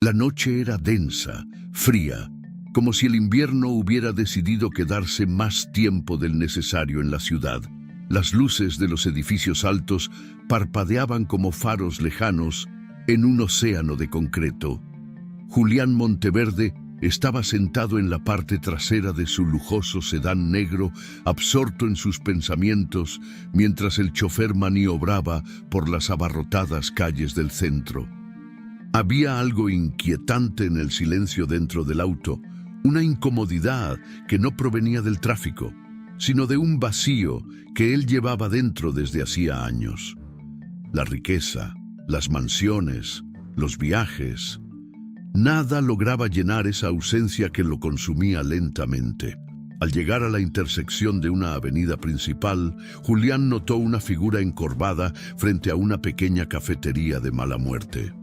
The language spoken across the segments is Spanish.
La noche era densa, fría, como si el invierno hubiera decidido quedarse más tiempo del necesario en la ciudad. Las luces de los edificios altos parpadeaban como faros lejanos en un océano de concreto. Julián Monteverde estaba sentado en la parte trasera de su lujoso sedán negro, absorto en sus pensamientos, mientras el chofer maniobraba por las abarrotadas calles del centro. Había algo inquietante en el silencio dentro del auto, una incomodidad que no provenía del tráfico, sino de un vacío que él llevaba dentro desde hacía años. La riqueza, las mansiones, los viajes, nada lograba llenar esa ausencia que lo consumía lentamente. Al llegar a la intersección de una avenida principal, Julián notó una figura encorvada frente a una pequeña cafetería de mala muerte.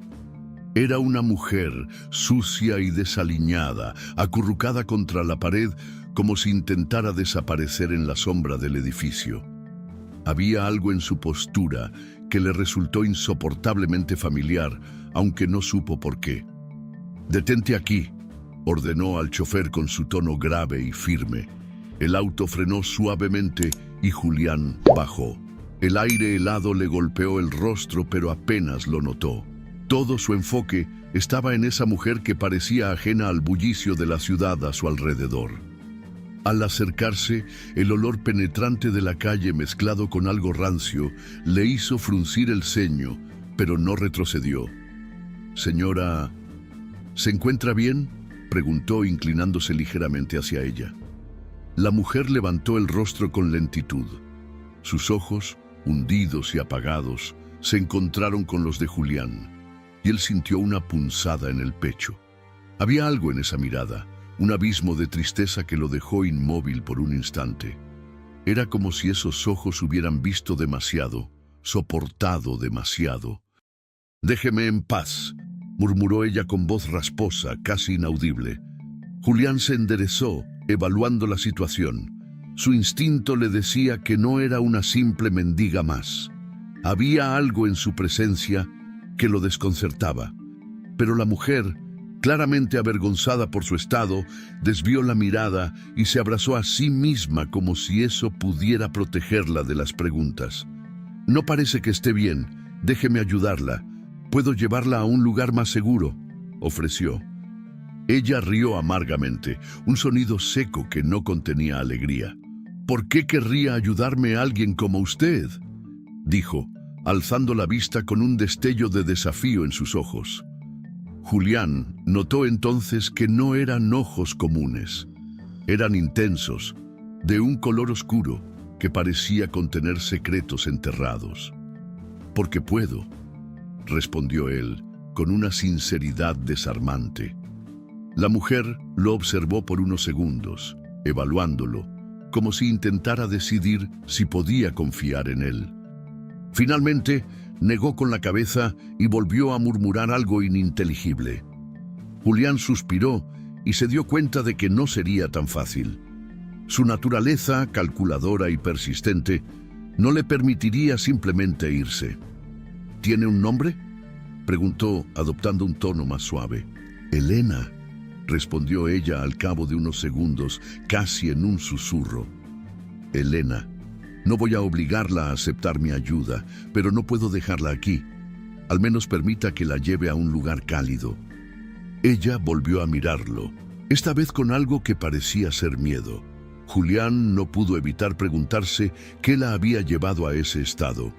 Era una mujer sucia y desaliñada, acurrucada contra la pared como si intentara desaparecer en la sombra del edificio. Había algo en su postura que le resultó insoportablemente familiar, aunque no supo por qué. «Detente aquí», ordenó al chofer con su tono grave y firme. El auto frenó suavemente y Julián bajó. El aire helado le golpeó el rostro, pero apenas lo notó. Todo su enfoque estaba en esa mujer que parecía ajena al bullicio de la ciudad a su alrededor. Al acercarse, el olor penetrante de la calle mezclado con algo rancio le hizo fruncir el ceño, pero no retrocedió. «Señora, ¿se encuentra bien?», preguntó inclinándose ligeramente hacia ella. La mujer levantó el rostro con lentitud. Sus ojos, hundidos y apagados, se encontraron con los de Julián, y él sintió una punzada en el pecho. Había algo en esa mirada, un abismo de tristeza que lo dejó inmóvil por un instante. Era como si esos ojos hubieran visto demasiado, soportado demasiado. «Déjeme en paz», murmuró ella con voz rasposa, casi inaudible. Julián se enderezó, evaluando la situación. Su instinto le decía que no era una simple mendiga más. Había algo en su presencia que lo desconcertaba. Pero la mujer, claramente avergonzada por su estado, desvió la mirada y se abrazó a sí misma como si eso pudiera protegerla de las preguntas. «No parece que esté bien. Déjeme ayudarla. Puedo llevarla a un lugar más seguro», ofreció. Ella rió amargamente, un sonido seco que no contenía alegría. «¿Por qué querría ayudarme alguien como usted?», dijo, alzando la vista con un destello de desafío en sus ojos. Julián notó entonces que no eran ojos comunes. Eran intensos, de un color oscuro que parecía contener secretos enterrados. «Porque puedo», respondió él, con una sinceridad desarmante. La mujer lo observó por unos segundos, evaluándolo, como si intentara decidir si podía confiar en él. Finalmente, negó con la cabeza y volvió a murmurar algo ininteligible. Julián suspiró y se dio cuenta de que no sería tan fácil. Su naturaleza, calculadora y persistente, no le permitiría simplemente irse. «¿Tiene un nombre?», preguntó, adoptando un tono más suave. «Elena», respondió ella al cabo de unos segundos, casi en un susurro. «Elena. No voy a obligarla a aceptar mi ayuda, pero no puedo dejarla aquí. Al menos permita que la lleve a un lugar cálido». Ella volvió a mirarlo, esta vez con algo que parecía ser miedo. Julián no pudo evitar preguntarse qué la había llevado a ese estado.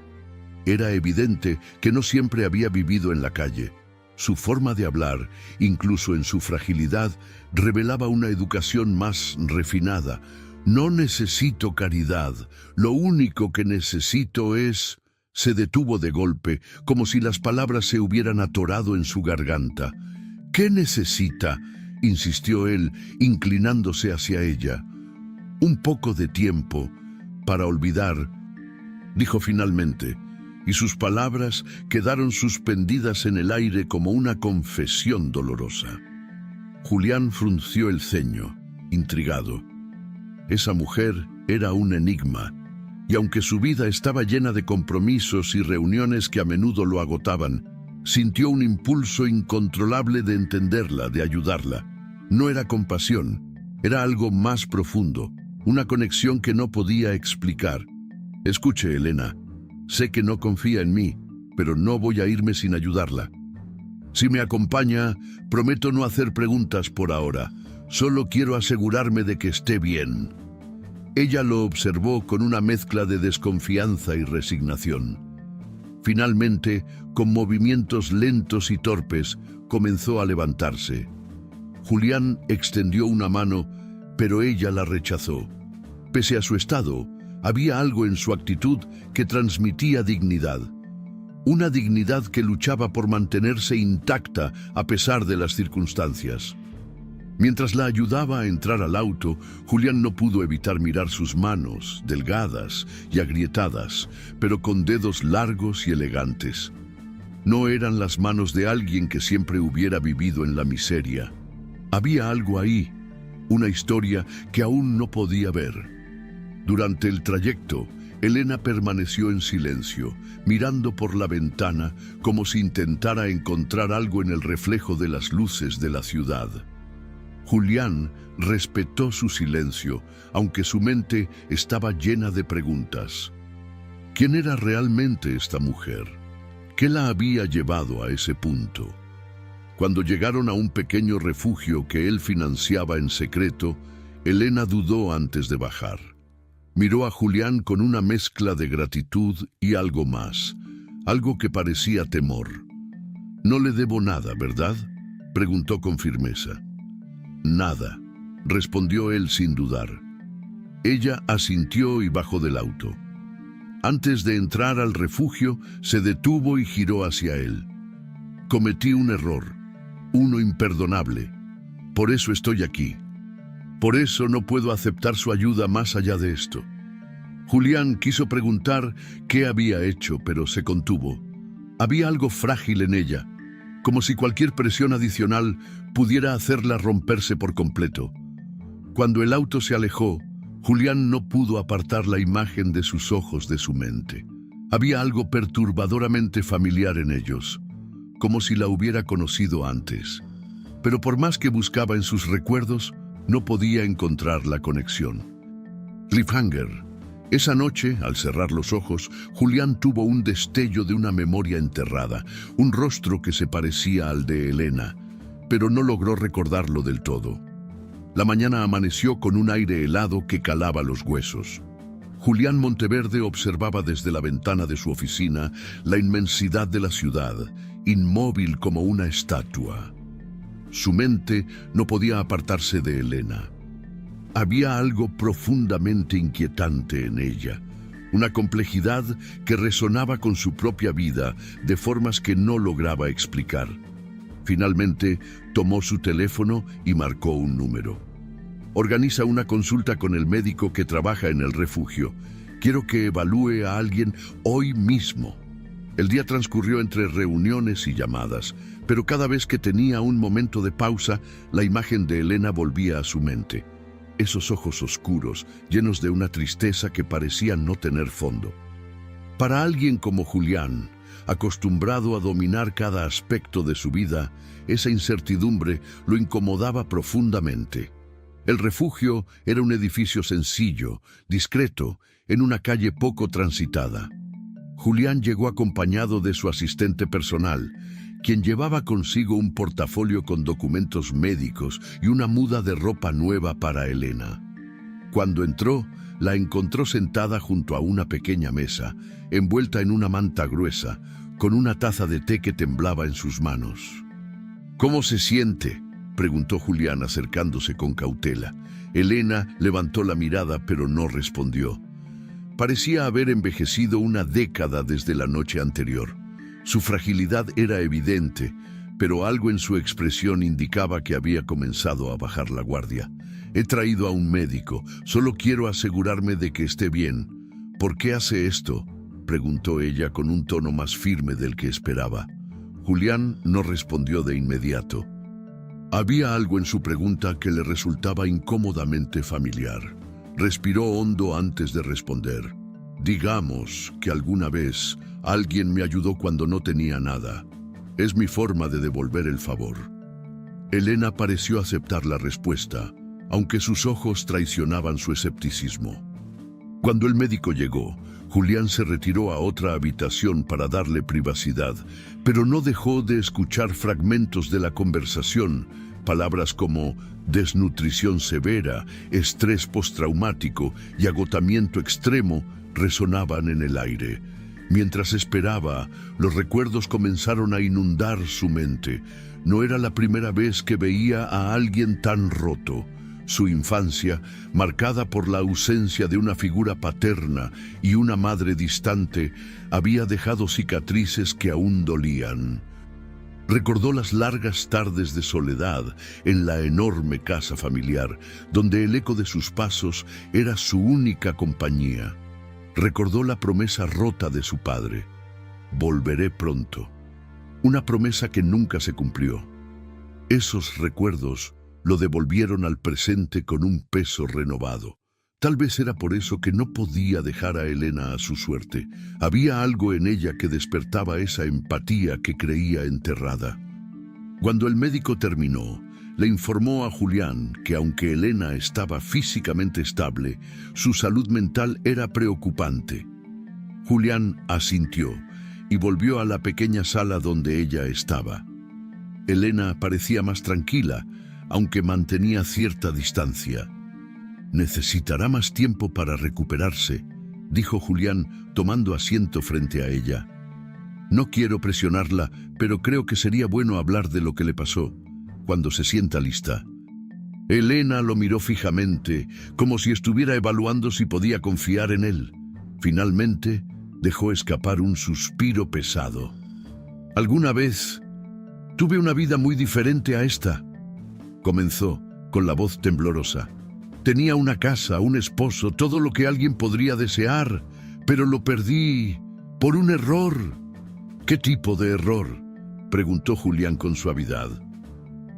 Era evidente que no siempre había vivido en la calle. Su forma de hablar, incluso en su fragilidad, revelaba una educación más refinada. «No necesito caridad, lo único que necesito es...». Se detuvo de golpe, como si las palabras se hubieran atorado en su garganta. «¿Qué necesita?», insistió él, inclinándose hacia ella. «Un poco de tiempo para olvidar», dijo finalmente, y sus palabras quedaron suspendidas en el aire como una confesión dolorosa. Julián frunció el ceño, intrigado. Esa mujer era un enigma, y aunque su vida estaba llena de compromisos y reuniones que a menudo lo agotaban, Sintió un impulso incontrolable de entenderla, de ayudarla. No era compasión, era algo más profundo, una conexión que no podía explicar. Escuche, Elena, sé que no confía en mí, pero no voy a irme sin ayudarla. Si me acompaña, prometo no hacer preguntas por ahora. Solo quiero asegurarme de que esté bien. Ella lo observó con una mezcla de desconfianza y resignación. Finalmente, con movimientos lentos y torpes, comenzó a levantarse. Julián extendió una mano, pero ella la rechazó. Pese a su estado, había algo en su actitud que transmitía dignidad. Una dignidad que luchaba por mantenerse intacta a pesar de las circunstancias. Mientras la ayudaba a entrar al auto, Julián no pudo evitar mirar sus manos, delgadas y agrietadas, pero con dedos largos y elegantes. No eran las manos de alguien que siempre hubiera vivido en la miseria. Había algo ahí, una historia que aún no podía ver. Durante el trayecto, Elena permaneció en silencio, mirando por la ventana como si intentara encontrar algo en el reflejo de las luces de la ciudad. Julián respetó su silencio, aunque su mente estaba llena de preguntas. ¿Quién era realmente esta mujer? ¿Qué la había llevado a ese punto? Cuando llegaron a un pequeño refugio que él financiaba en secreto, Elena dudó antes de bajar. Miró a Julián con una mezcla de gratitud y algo más, algo que parecía temor. «No le debo nada, ¿verdad?», preguntó con firmeza. «Nada», respondió él sin dudar. Ella asintió y bajó del auto. Antes de entrar al refugio, se detuvo y giró hacia él. «Cometí un error, uno imperdonable. Por eso estoy aquí. Por eso no puedo aceptar su ayuda más allá de esto». Julián quiso preguntar qué había hecho, pero se contuvo. Había algo frágil en ella, como si cualquier presión adicional pudiera hacerla romperse por completo. Cuando el auto se alejó, Julián no pudo apartar la imagen de sus ojos de su mente. Había algo perturbadoramente familiar en ellos, como si la hubiera conocido antes. Pero por más que buscaba en sus recuerdos, no podía encontrar la conexión. Cliffhanger. Esa noche, al cerrar los ojos, Julián tuvo un destello de una memoria enterrada, un rostro que se parecía al de Elena, pero no logró recordarlo del todo. La mañana amaneció con un aire helado que calaba los huesos. Julián Monteverde observaba desde la ventana de su oficina la inmensidad de la ciudad, inmóvil como una estatua. Su mente no podía apartarse de Elena. Había algo profundamente inquietante en ella, una complejidad que resonaba con su propia vida de formas que no lograba explicar. Finalmente, tomó su teléfono y marcó un número. «Organiza una consulta con el médico que trabaja en el refugio. Quiero que evalúe a alguien hoy mismo». El día transcurrió entre reuniones y llamadas, pero cada vez que tenía un momento de pausa, la imagen de Elena volvía a su mente. Esos ojos oscuros, llenos de una tristeza que parecía no tener fondo. Para alguien como Julián, acostumbrado a dominar cada aspecto de su vida, esa incertidumbre lo incomodaba profundamente. El refugio era un edificio sencillo, discreto, en una calle poco transitada. Julián llegó acompañado de su asistente personal, quien llevaba consigo un portafolio con documentos médicos y una muda de ropa nueva para Elena. Cuando entró, la encontró sentada junto a una pequeña mesa, envuelta en una manta gruesa, con una taza de té que temblaba en sus manos. «¿Cómo se siente?», preguntó Julián acercándose con cautela. Elena levantó la mirada pero no respondió. Parecía haber envejecido una década desde la noche anterior. Su fragilidad era evidente, pero algo en su expresión indicaba que había comenzado a bajar la guardia. «He traído a un médico. Solo quiero asegurarme de que esté bien». «¿Por qué hace esto?», preguntó ella con un tono más firme del que esperaba. Julián no respondió de inmediato. Había algo en su pregunta que le resultaba incómodamente familiar. Respiró hondo antes de responder. «Digamos que alguna vez alguien me ayudó cuando no tenía nada. Es mi forma de devolver el favor. Elena pareció aceptar la respuesta, aunque sus ojos traicionaban su escepticismo. Cuando el médico llegó, Julián se retiró a otra habitación para darle privacidad, pero no dejó de escuchar fragmentos de la conversación. Palabras como desnutrición severa, estrés postraumático y agotamiento extremo resonaban en el aire. Mientras esperaba, los recuerdos comenzaron a inundar su mente. No era la primera vez que veía a alguien tan roto. Su infancia, marcada por la ausencia de una figura paterna y una madre distante, había dejado cicatrices que aún dolían. Recordó las largas tardes de soledad en la enorme casa familiar, donde el eco de sus pasos era su única compañía. Recordó la promesa rota de su padre: volveré pronto. Una promesa que nunca se cumplió. Esos recuerdos lo devolvieron al presente con un peso renovado. Tal vez era por eso que no podía dejar a Elena a su suerte. Había algo en ella que despertaba esa empatía que creía enterrada. Cuando el médico terminó, le informó a Julián que aunque Elena estaba físicamente estable, su salud mental era preocupante. Julián asintió y volvió a la pequeña sala donde ella estaba. Elena parecía más tranquila, aunque mantenía cierta distancia. «Necesitará más tiempo para recuperarse», dijo Julián, tomando asiento frente a ella. «No quiero presionarla, pero creo que sería bueno hablar de lo que le pasó, cuando se sienta lista». Elena lo miró fijamente, como si estuviera evaluando si podía confiar en él. Finalmente, dejó escapar un suspiro pesado. «Alguna vez tuve una vida muy diferente a esta», comenzó, con la voz temblorosa. «Tenía una casa, un esposo, todo lo que alguien podría desear, pero lo perdí por un error». «¿Qué tipo de error?», preguntó Julián con suavidad.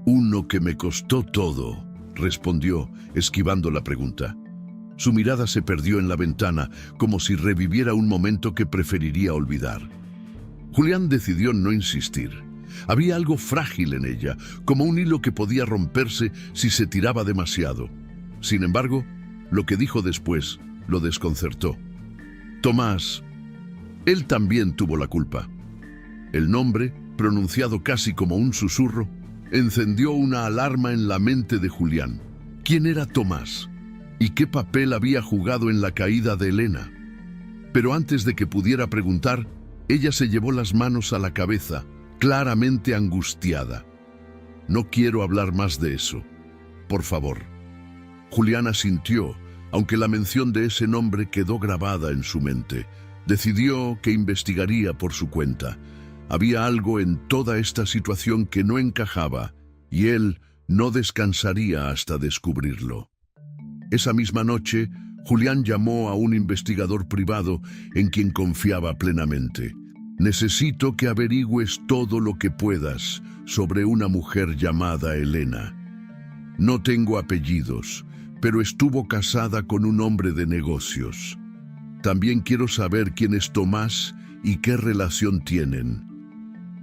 «Uno que me costó todo», respondió, esquivando la pregunta. Su mirada se perdió en la ventana, como si reviviera un momento que preferiría olvidar. Julián decidió no insistir. Había algo frágil en ella, como un hilo que podía romperse si se tiraba demasiado. Sin embargo, lo que dijo después lo desconcertó. «Tomás, él también tuvo la culpa». El nombre, pronunciado casi como un susurro, encendió una alarma en la mente de Julián. ¿Quién era Tomás? ¿Y qué papel había jugado en la caída de Elena? Pero antes de que pudiera preguntar, ella se llevó las manos a la cabeza, claramente angustiada. «No quiero hablar más de eso. Por favor». Julián asintió, aunque la mención de ese nombre quedó grabada en su mente. Decidió que investigaría por su cuenta. Había algo en toda esta situación que no encajaba, y él no descansaría hasta descubrirlo. Esa misma noche, Julián llamó a un investigador privado en quien confiaba plenamente. «Necesito que averigües todo lo que puedas sobre una mujer llamada Elena. No tengo apellidos, pero estuvo casada con un hombre de negocios. También quiero saber quién es Tomás y qué relación tienen».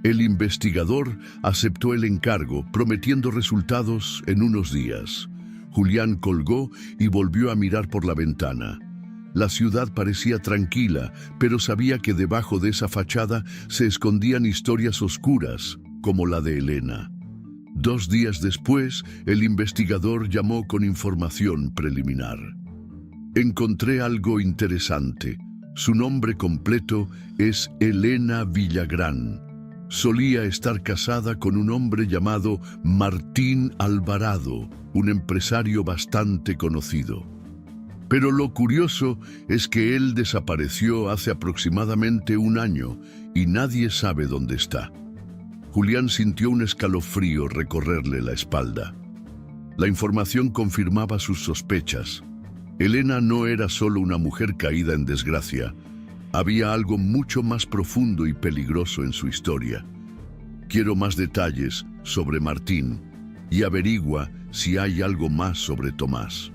El investigador aceptó el encargo, prometiendo resultados en unos días. Julián colgó y volvió a mirar por la ventana. La ciudad parecía tranquila, pero sabía que debajo de esa fachada se escondían historias oscuras, como la de Elena. 2 días después, el investigador llamó con información preliminar. «Encontré algo interesante. Su nombre completo es Elena Villagrán. Solía estar casada con un hombre llamado Martín Alvarado, un empresario bastante conocido. Pero lo curioso es que él desapareció hace aproximadamente 1 año y nadie sabe dónde está». Julián sintió un escalofrío recorrerle la espalda. La información confirmaba sus sospechas. Elena no era solo una mujer caída en desgracia. Había algo mucho más profundo y peligroso en su historia. «Quiero más detalles sobre Martín y averigua si hay algo más sobre Tomás».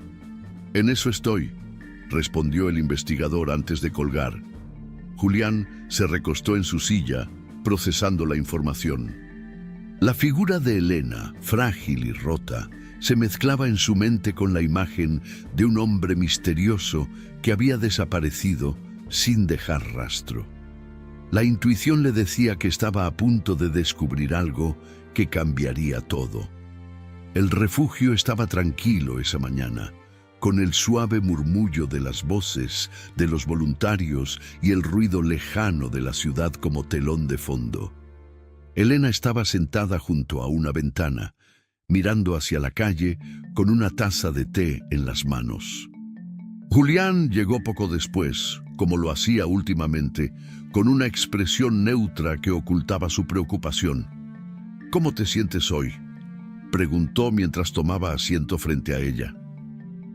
«En eso estoy», respondió el investigador antes de colgar. Julián se recostó en su silla, procesando la información. La figura de Elena, frágil y rota, se mezclaba en su mente con la imagen de un hombre misterioso que había desaparecido sin dejar rastro. La intuición le decía que estaba a punto de descubrir algo que cambiaría todo. El refugio estaba tranquilo esa mañana, con el suave murmullo de las voces de los voluntarios y el ruido lejano de la ciudad como telón de fondo. Elena estaba sentada junto a una ventana, mirando hacia la calle con una taza de té en las manos. Julián llegó poco después, como lo hacía últimamente, con una expresión neutra que ocultaba su preocupación. «¿Cómo te sientes hoy?», preguntó mientras tomaba asiento frente a ella.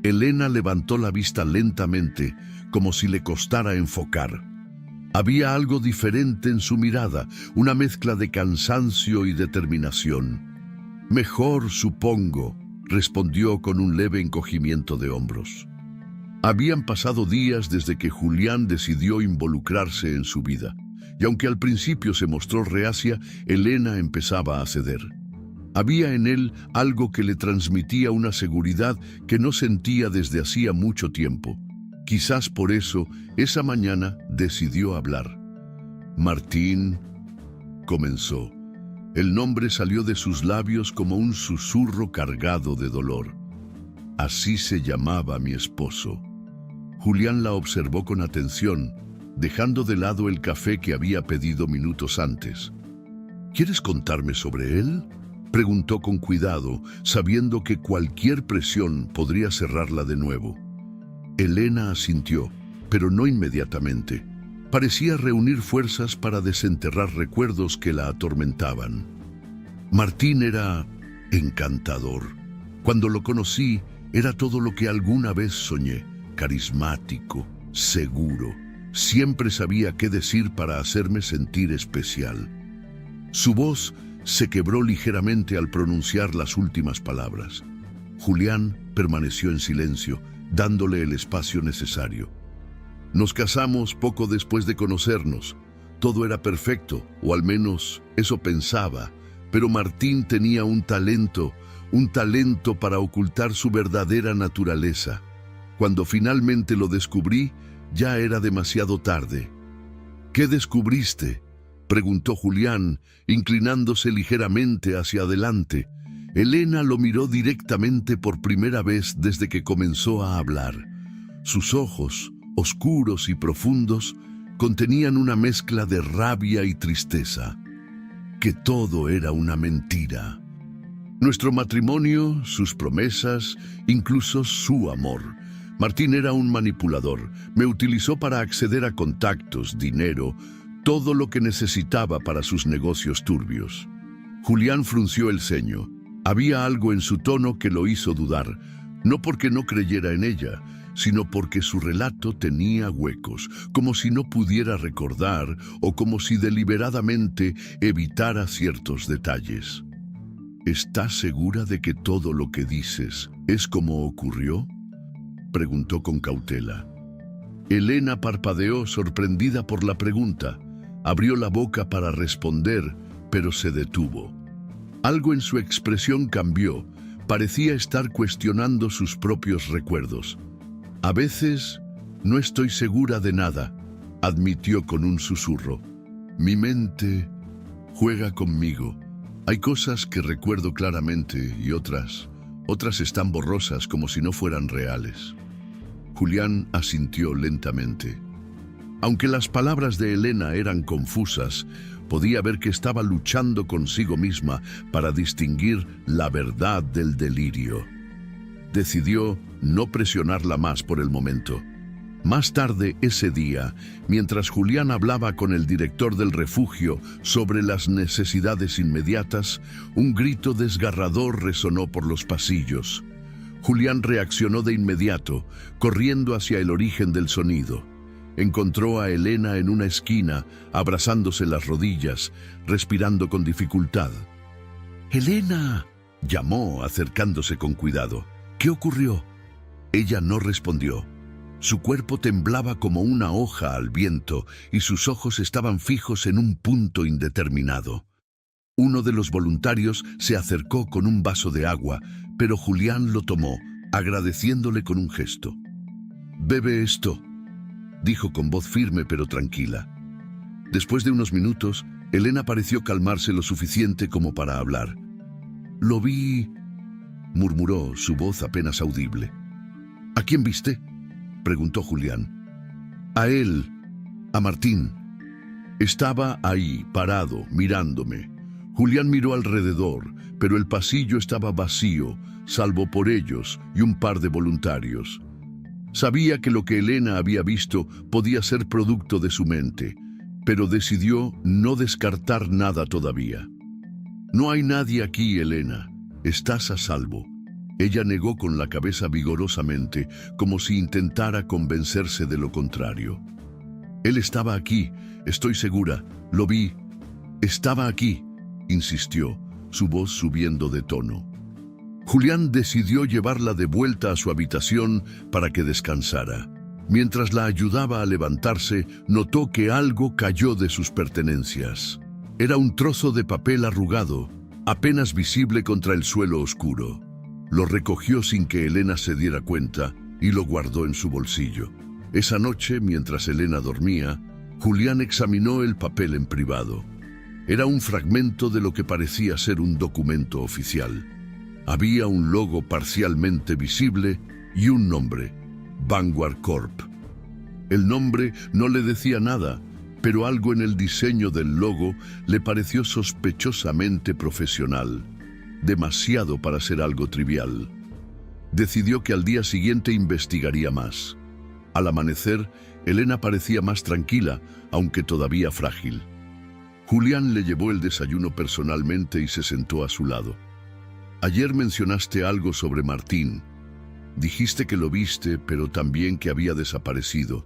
Elena levantó la vista lentamente, como si le costara enfocar. Había algo diferente en su mirada, una mezcla de cansancio y determinación. «Mejor, supongo», respondió con un leve encogimiento de hombros. Habían pasado días desde que Julián decidió involucrarse en su vida, y aunque al principio se mostró reacia, Elena empezaba a ceder. Había en él algo que le transmitía una seguridad que no sentía desde hacía mucho tiempo. Quizás por eso, esa mañana decidió hablar. «Martín», comenzó. El nombre salió de sus labios como un susurro cargado de dolor. «Así se llamaba mi esposo». Julián la observó con atención, dejando de lado el café que había pedido minutos antes. «¿Quieres contarme sobre él?», preguntó con cuidado, sabiendo que cualquier presión podría cerrarla de nuevo. Elena asintió, pero no inmediatamente. Parecía reunir fuerzas para desenterrar recuerdos que la atormentaban. Martín era encantador. Cuando lo conocí, era todo lo que alguna vez soñé. Carismático, seguro. Siempre sabía qué decir para hacerme sentir especial. Su voz se quebró ligeramente al pronunciar las últimas palabras. Julián permaneció en silencio, dándole el espacio necesario. Nos casamos poco después de conocernos. Todo era perfecto, o al menos eso pensaba, pero Martín tenía un talento para ocultar su verdadera naturaleza. Cuando finalmente lo descubrí, ya era demasiado tarde. «¿Qué descubriste?», preguntó Julián, inclinándose ligeramente hacia adelante. Elena lo miró directamente por primera vez desde que comenzó a hablar. Sus ojos, oscuros y profundos, contenían una mezcla de rabia y tristeza. Que todo era una mentira. Nuestro matrimonio, sus promesas, incluso su amor. Martín era un manipulador. Me utilizó para acceder a contactos, dinero, todo lo que necesitaba para sus negocios turbios. Julián frunció el ceño. Había algo en su tono que lo hizo dudar, no porque no creyera en ella, sino porque su relato tenía huecos, como si no pudiera recordar o como si deliberadamente evitara ciertos detalles. «¿Estás segura de que todo lo que dices es como ocurrió?», preguntó con cautela. Elena parpadeó, sorprendida por la pregunta. Abrió la boca para responder, pero se detuvo. Algo en su expresión cambió. Parecía estar cuestionando sus propios recuerdos. «A veces no estoy segura de nada», admitió con un susurro. «Mi mente juega conmigo. Hay cosas que recuerdo claramente y otras están borrosas como si no fueran reales». Julián asintió lentamente. Aunque las palabras de Elena eran confusas, podía ver que estaba luchando consigo misma para distinguir la verdad del delirio. Decidió no presionarla más por el momento. Más tarde ese día, mientras Julián hablaba con el director del refugio sobre las necesidades inmediatas, un grito desgarrador resonó por los pasillos. Julián reaccionó de inmediato, corriendo hacia el origen del sonido. Encontró a Elena en una esquina, abrazándose las rodillas, respirando con dificultad. «¡Elena!», llamó, acercándose con cuidado. «¿Qué ocurrió?». Ella no respondió. Su cuerpo temblaba como una hoja al viento y sus ojos estaban fijos en un punto indeterminado. Uno de los voluntarios se acercó con un vaso de agua, pero Julián lo tomó, agradeciéndole con un gesto. «Bebe esto», dijo con voz firme pero tranquila. Después de unos minutos, Elena pareció calmarse lo suficiente como para hablar. «Lo vi», murmuró, su voz apenas audible. «¿A quién viste?», preguntó Julián. «A él, a Martín. Estaba ahí, parado, mirándome». Julián miró alrededor, pero el pasillo estaba vacío, salvo por ellos y un par de voluntarios. Sabía que lo que Elena había visto podía ser producto de su mente, pero decidió no descartar nada todavía. «No hay nadie aquí, Elena. Estás a salvo». Ella negó con la cabeza vigorosamente, como si intentara convencerse de lo contrario. «Él estaba aquí, estoy segura. Lo vi. Estaba aquí», insistió, su voz subiendo de tono. Julián decidió llevarla de vuelta a su habitación para que descansara. Mientras la ayudaba a levantarse, notó que algo cayó de sus pertenencias. Era un trozo de papel arrugado, apenas visible contra el suelo oscuro. Lo recogió sin que Elena se diera cuenta y lo guardó en su bolsillo. Esa noche, mientras Elena dormía, Julián examinó el papel en privado. Era un fragmento de lo que parecía ser un documento oficial. Había un logo parcialmente visible y un nombre: Vanguard Corp. El nombre no le decía nada, pero algo en el diseño del logo le pareció sospechosamente profesional, demasiado para ser algo trivial. Decidió que al día siguiente investigaría más. Al amanecer, Elena parecía más tranquila, aunque todavía frágil. Julián le llevó el desayuno personalmente y se sentó a su lado. «Ayer mencionaste algo sobre Martín. Dijiste que lo viste, pero también que había desaparecido.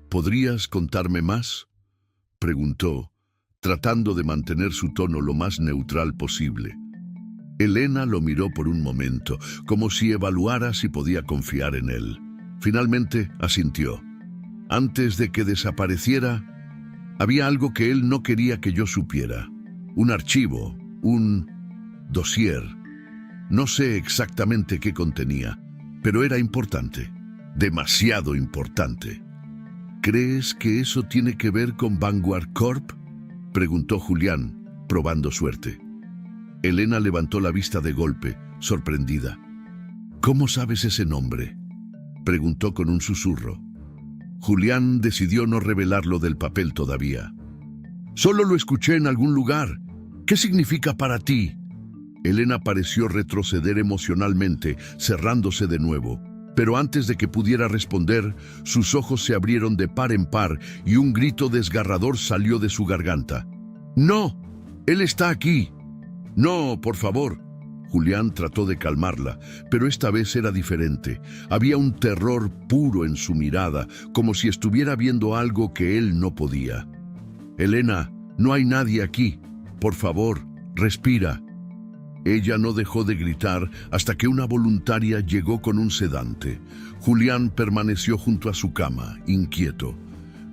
¿Podrías contarme más?», preguntó, tratando de mantener su tono lo más neutral posible. Elena lo miró por un momento, como si evaluara si podía confiar en él. Finalmente asintió. «Antes de que desapareciera, había algo que él no quería que yo supiera. Un archivo, un dossier. No sé exactamente qué contenía, pero era importante. Demasiado importante». «¿Crees que eso tiene que ver con Vanguard Corp?», preguntó Julián, probando suerte. Elena levantó la vista de golpe, sorprendida. «¿Cómo sabes ese nombre?», preguntó con un susurro. Julián decidió no revelarlo del papel todavía. «Solo lo escuché en algún lugar. ¿Qué significa para ti?». Elena pareció retroceder emocionalmente, cerrándose de nuevo. Pero antes de que pudiera responder, sus ojos se abrieron de par en par y un grito desgarrador salió de su garganta. «¡No! ¡Él está aquí!». «No, por favor». Julián trató de calmarla, pero esta vez era diferente. Había un terror puro en su mirada, como si estuviera viendo algo que él no podía. «Elena, no hay nadie aquí. Por favor, respira». Ella no dejó de gritar hasta que una voluntaria llegó con un sedante. Julián permaneció junto a su cama, inquieto.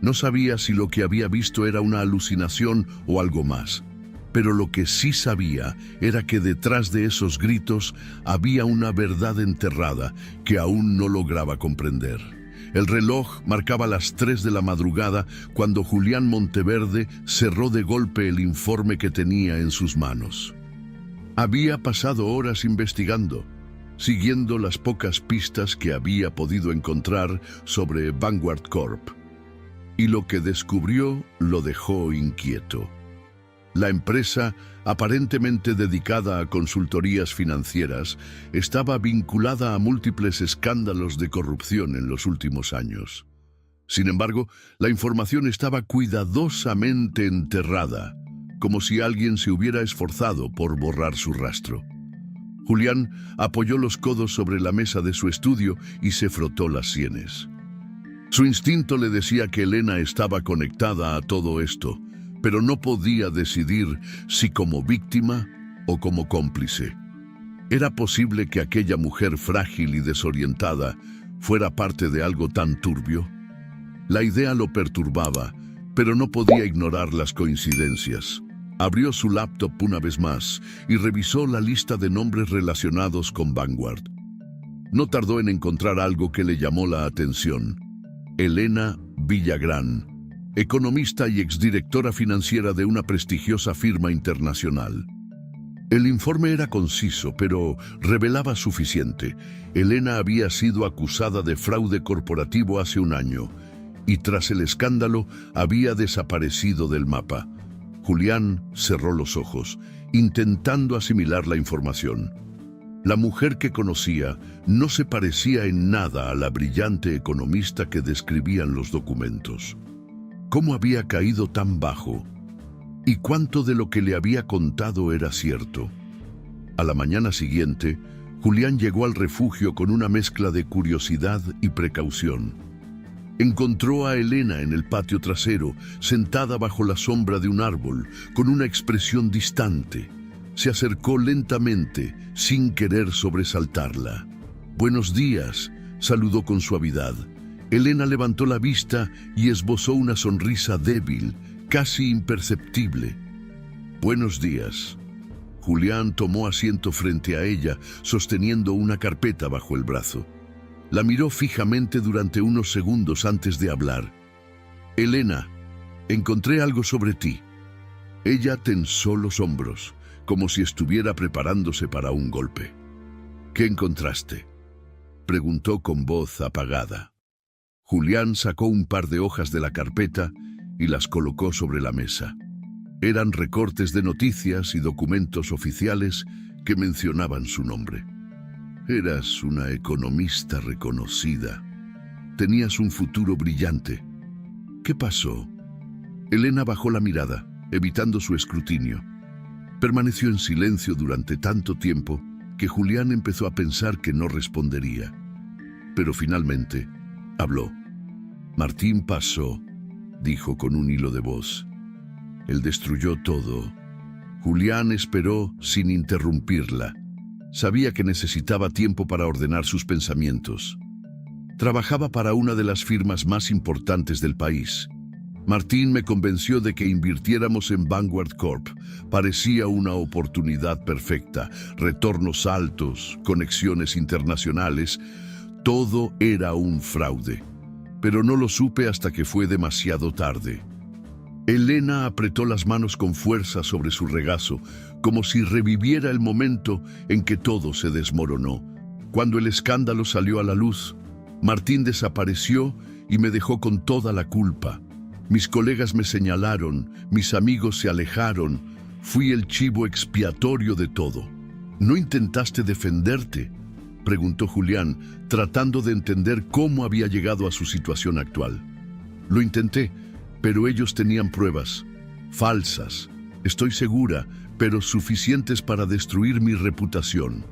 No sabía si lo que había visto era una alucinación o algo más. Pero lo que sí sabía era que detrás de esos gritos había una verdad enterrada que aún no lograba comprender. El reloj marcaba las 3 de la madrugada cuando Julián Monteverde cerró de golpe el informe que tenía en sus manos. Había pasado horas investigando, siguiendo las pocas pistas que había podido encontrar sobre Vanguard Corp. Y lo que descubrió lo dejó inquieto. La empresa, aparentemente dedicada a consultorías financieras, estaba vinculada a múltiples escándalos de corrupción en los últimos años. Sin embargo, la información estaba cuidadosamente enterrada, como si alguien se hubiera esforzado por borrar su rastro. Julián apoyó los codos sobre la mesa de su estudio y se frotó las sienes. Su instinto le decía que Elena estaba conectada a todo esto, pero no podía decidir si como víctima o como cómplice. Era posible que aquella mujer frágil y desorientada fuera parte de algo tan turbio? La idea lo perturbaba, pero no podía ignorar las coincidencias. Abrió su laptop una vez más y revisó la lista de nombres relacionados con Vanguard. No tardó en encontrar algo que le llamó la atención. Elena Villagrán, economista y exdirectora financiera de una prestigiosa firma internacional. El informe era conciso, pero revelaba suficiente. Elena había sido acusada de fraude corporativo hace un año y tras el escándalo había desaparecido del mapa. Julián cerró los ojos, intentando asimilar la información. La mujer que conocía no se parecía en nada a la brillante economista que describían los documentos. ¿Cómo había caído tan bajo? ¿Y cuánto de lo que le había contado era cierto? A la mañana siguiente, Julián llegó al refugio con una mezcla de curiosidad y precaución. Encontró a Elena en el patio trasero, sentada bajo la sombra de un árbol, con una expresión distante. Se acercó lentamente, sin querer sobresaltarla. «Buenos días», saludó con suavidad. Elena levantó la vista y esbozó una sonrisa débil, casi imperceptible. «Buenos días». Julián tomó asiento frente a ella, sosteniendo una carpeta bajo el brazo. La miró fijamente durante unos segundos antes de hablar. «Elena, encontré algo sobre ti». Ella tensó los hombros, como si estuviera preparándose para un golpe. «¿Qué encontraste?», preguntó con voz apagada. Julián sacó un par de hojas de la carpeta y las colocó sobre la mesa. Eran recortes de noticias y documentos oficiales que mencionaban su nombre. «Eras una economista reconocida. Tenías un futuro brillante. ¿Qué pasó?». Elena bajó la mirada, evitando su escrutinio. Permaneció en silencio durante tanto tiempo que Julián empezó a pensar que no respondería. Pero finalmente habló. «Martín pasó», dijo con un hilo de voz. «Él destruyó todo». Julián esperó sin interrumpirla. Sabía que necesitaba tiempo para ordenar sus pensamientos. Trabajaba para una de las firmas más importantes del país. «Martín me convenció de que invirtiéramos en Vanguard Corp. Parecía una oportunidad perfecta. Retornos altos, conexiones internacionales. Todo era un fraude. Pero no lo supe hasta que fue demasiado tarde». Elena apretó las manos con fuerza sobre su regazo, como si reviviera el momento en que todo se desmoronó. Cuando el escándalo salió a la luz, Martín desapareció y me dejó con toda la culpa. Mis colegas me señalaron, mis amigos se alejaron. Fui el chivo expiatorio de todo. ¿No intentaste defenderte?, preguntó Julián, tratando de entender cómo había llegado a su situación actual. «Lo intenté, pero ellos tenían pruebas. Falsas, estoy segura, pero suficientes para destruir mi reputación.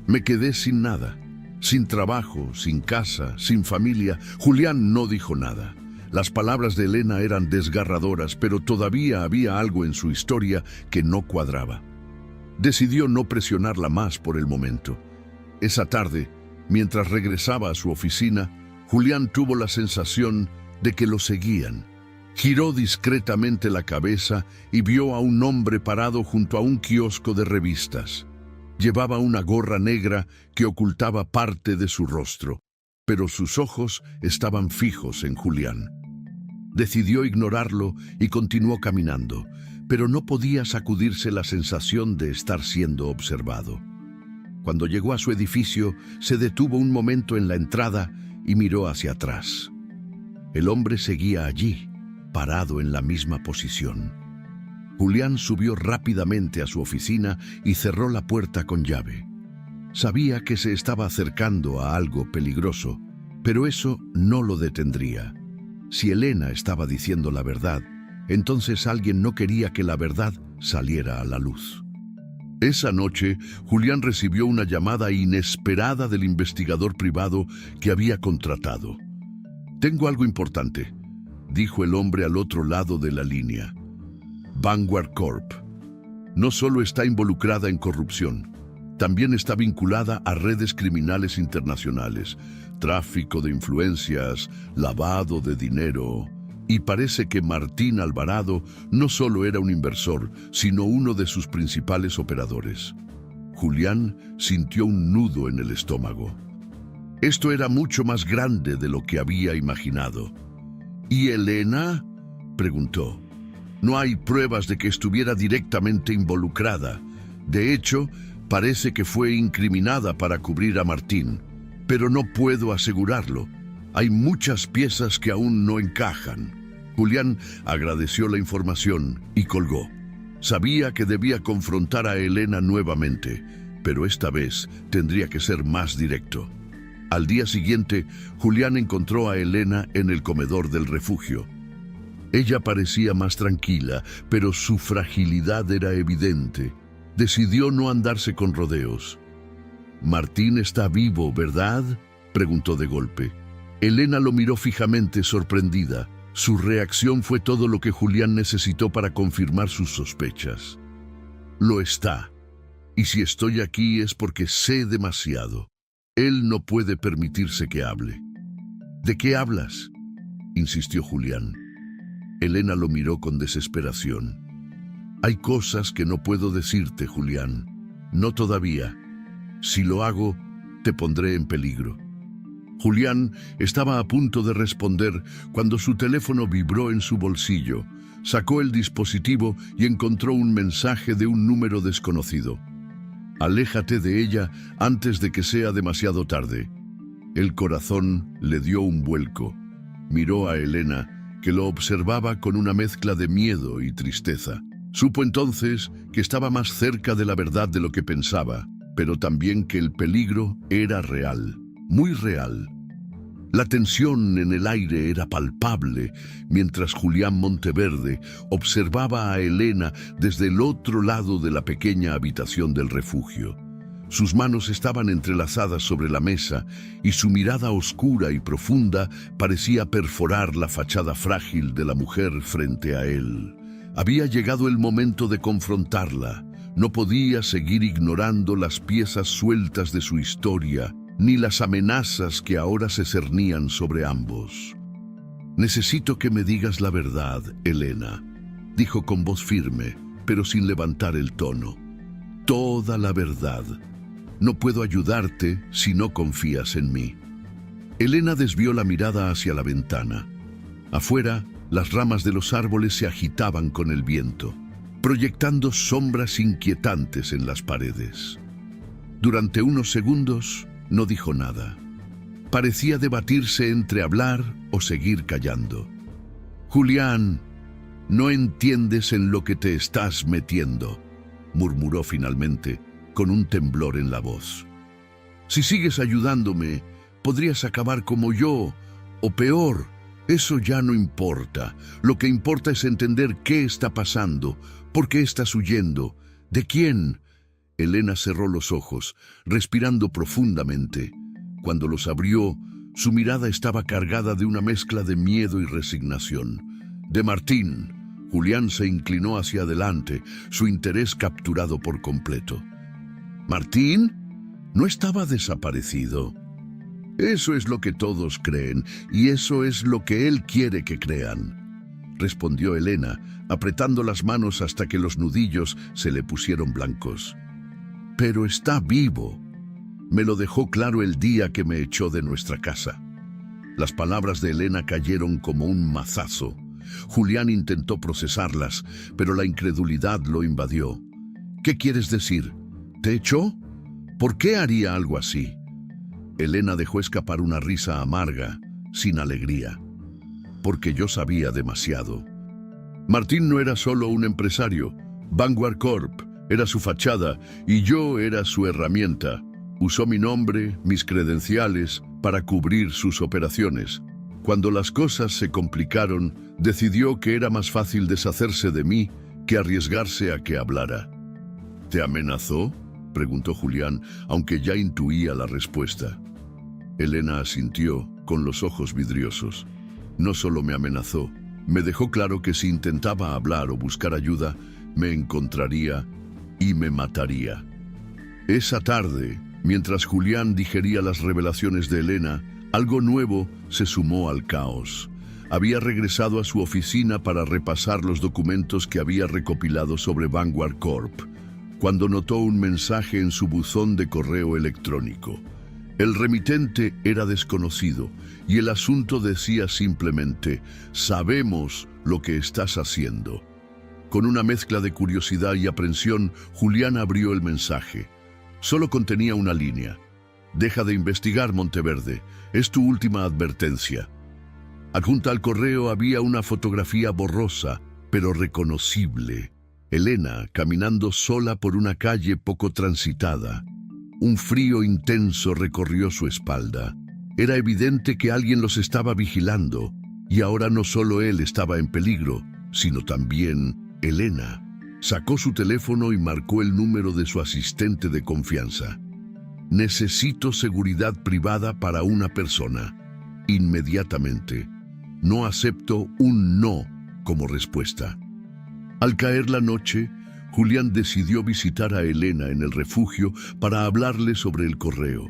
Me quedé sin nada, sin trabajo, sin casa, sin familia». Julián no dijo nada. Las palabras de Elena eran desgarradoras, pero todavía había algo en su historia que no cuadraba. Decidió no presionarla más por el momento. Esa tarde, mientras regresaba a su oficina, Julián tuvo la sensación de que lo seguían. Giró discretamente la cabeza y vio a un hombre parado junto a un kiosco de revistas. Llevaba una gorra negra que ocultaba parte de su rostro, pero sus ojos estaban fijos en Julián. Decidió ignorarlo y continuó caminando, pero no podía sacudirse la sensación de estar siendo observado. Cuando llegó a su edificio, se detuvo un momento en la entrada y miró hacia atrás. El hombre seguía allí, parado en la misma posición. Julián subió rápidamente a su oficina y cerró la puerta con llave. Sabía que se estaba acercando a algo peligroso, pero eso no lo detendría. Si Elena estaba diciendo la verdad, entonces alguien no quería que la verdad saliera a la luz. Esa noche, Julián recibió una llamada inesperada del investigador privado que había contratado. «Tengo algo importante», dijo el hombre al otro lado de la línea. «Vanguard Corp no solo está involucrada en corrupción, también está vinculada a redes criminales internacionales, tráfico de influencias, lavado de dinero. Y parece que Martín Alvarado no solo era un inversor, sino uno de sus principales operadores. Julián sintió un nudo en el estómago. Esto era mucho más grande de lo que había imaginado. ¿Y Elena?, preguntó. No hay pruebas de que estuviera directamente involucrada. De hecho, parece que fue incriminada para cubrir a Martín, pero no puedo asegurarlo. Hay muchas piezas que aún no encajan. Julián agradeció la información y colgó. Sabía que debía confrontar a Elena nuevamente, pero esta vez tendría que ser más directo. Al día siguiente, Julián encontró a Elena en el comedor del refugio. Ella parecía más tranquila, pero su fragilidad era evidente. Decidió no andarse con rodeos. «Martín está vivo, ¿verdad?», preguntó de golpe. Elena lo miró fijamente, sorprendida. Su reacción fue todo lo que Julián necesitó para confirmar sus sospechas. «Lo está. Y si estoy aquí es porque sé demasiado. Él no puede permitirse que hable». «¿De qué hablas?», insistió Julián. Elena lo miró con desesperación. «Hay cosas que no puedo decirte, Julián. No todavía. Si lo hago, te pondré en peligro». Julián estaba a punto de responder cuando su teléfono vibró en su bolsillo. Sacó el dispositivo y encontró un mensaje de un número desconocido. «Aléjate de ella antes de que sea demasiado tarde». El corazón le dio un vuelco. Miró a Elena, que lo observaba con una mezcla de miedo y tristeza. Supo entonces que estaba más cerca de la verdad de lo que pensaba, pero también que el peligro era real, muy real. La tensión en el aire era palpable, mientras Julián Monteverde observaba a Elena desde el otro lado de la pequeña habitación del refugio. Sus manos estaban entrelazadas sobre la mesa y su mirada oscura y profunda parecía perforar la fachada frágil de la mujer frente a él. Había llegado el momento de confrontarla. No podía seguir ignorando las piezas sueltas de su historia, ni las amenazas que ahora se cernían sobre ambos. «Necesito que me digas la verdad, Elena», dijo con voz firme, pero sin levantar el tono. «Toda la verdad. No puedo ayudarte si no confías en mí». Elena desvió la mirada hacia la ventana. Afuera, las ramas de los árboles se agitaban con el viento, proyectando sombras inquietantes en las paredes. Durante unos segundos no dijo nada. Parecía debatirse entre hablar o seguir callando. «Julián, no entiendes en lo que te estás metiendo», murmuró finalmente, con un temblor en la voz. «Si sigues ayudándome, podrías acabar como yo, o peor. Eso ya no importa. Lo que importa es entender qué está pasando, por qué estás huyendo, de quién». Elena cerró los ojos, respirando profundamente. Cuando los abrió, su mirada estaba cargada de una mezcla de miedo y resignación. «De Martín». Julián se inclinó hacia adelante, su interés capturado por completo. «¿Martín? No estaba desaparecido». «Eso es lo que todos creen, y eso es lo que él quiere que crean», respondió Elena, apretando las manos hasta que los nudillos se le pusieron blancos. «Pero está vivo. Me lo dejó claro el día que me echó de nuestra casa». Las palabras de Elena cayeron como un mazazo. Julián intentó procesarlas, pero la incredulidad lo invadió. «¿Qué quieres decir? ¿Te echó? ¿Por qué haría algo así?». Elena dejó escapar una risa amarga, sin alegría. «Porque yo sabía demasiado. Martín no era solo un empresario. Vanguard Corp era su fachada y yo era su herramienta. Usó mi nombre, mis credenciales, para cubrir sus operaciones. Cuando las cosas se complicaron, decidió que era más fácil deshacerse de mí que arriesgarse a que hablara». «¿Te amenazó?», preguntó Julián, aunque ya intuía la respuesta. Elena asintió, con los ojos vidriosos. «No solo me amenazó, me dejó claro que si intentaba hablar o buscar ayuda, me encontraría y me mataría». Esa tarde, mientras Julián digería las revelaciones de Elena, algo nuevo se sumó al caos. Había regresado a su oficina para repasar los documentos que había recopilado sobre Vanguard Corp, cuando notó un mensaje en su buzón de correo electrónico. El remitente era desconocido y el asunto decía simplemente: «Sabemos lo que estás haciendo». Con una mezcla de curiosidad y aprensión, Julián abrió el mensaje. Solo contenía una línea: «Deja de investigar, Monteverde. Es tu última advertencia». Adjunta al correo había una fotografía borrosa, pero reconocible. Elena caminando sola por una calle poco transitada. Un frío intenso recorrió su espalda. Era evidente que alguien los estaba vigilando, y ahora no solo él estaba en peligro, sino también Elena. Sacó su teléfono y marcó el número de su asistente de confianza. «Necesito seguridad privada para una persona. Inmediatamente. No acepto un no como respuesta». Al caer la noche, Julián decidió visitar a Elena en el refugio para hablarle sobre el correo.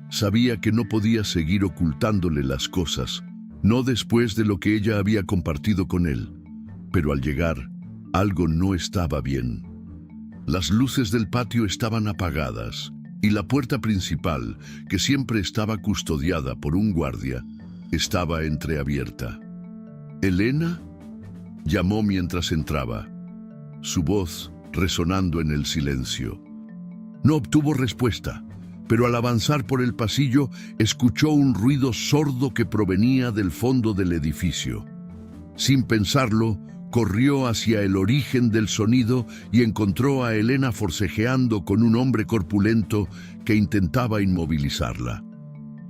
Sabía que no podía seguir ocultándole las cosas, no después de lo que ella había compartido con él. Pero al llegar, algo no estaba bien. Las luces del patio estaban apagadas y la puerta principal, que siempre estaba custodiada por un guardia, estaba entreabierta. «¿Elena?», llamó mientras entraba, su voz resonando en el silencio. No obtuvo respuesta, pero al avanzar por el pasillo escuchó un ruido sordo que provenía del fondo del edificio. Sin pensarlo, corrió hacia el origen del sonido y encontró a Elena forcejeando con un hombre corpulento que intentaba inmovilizarla.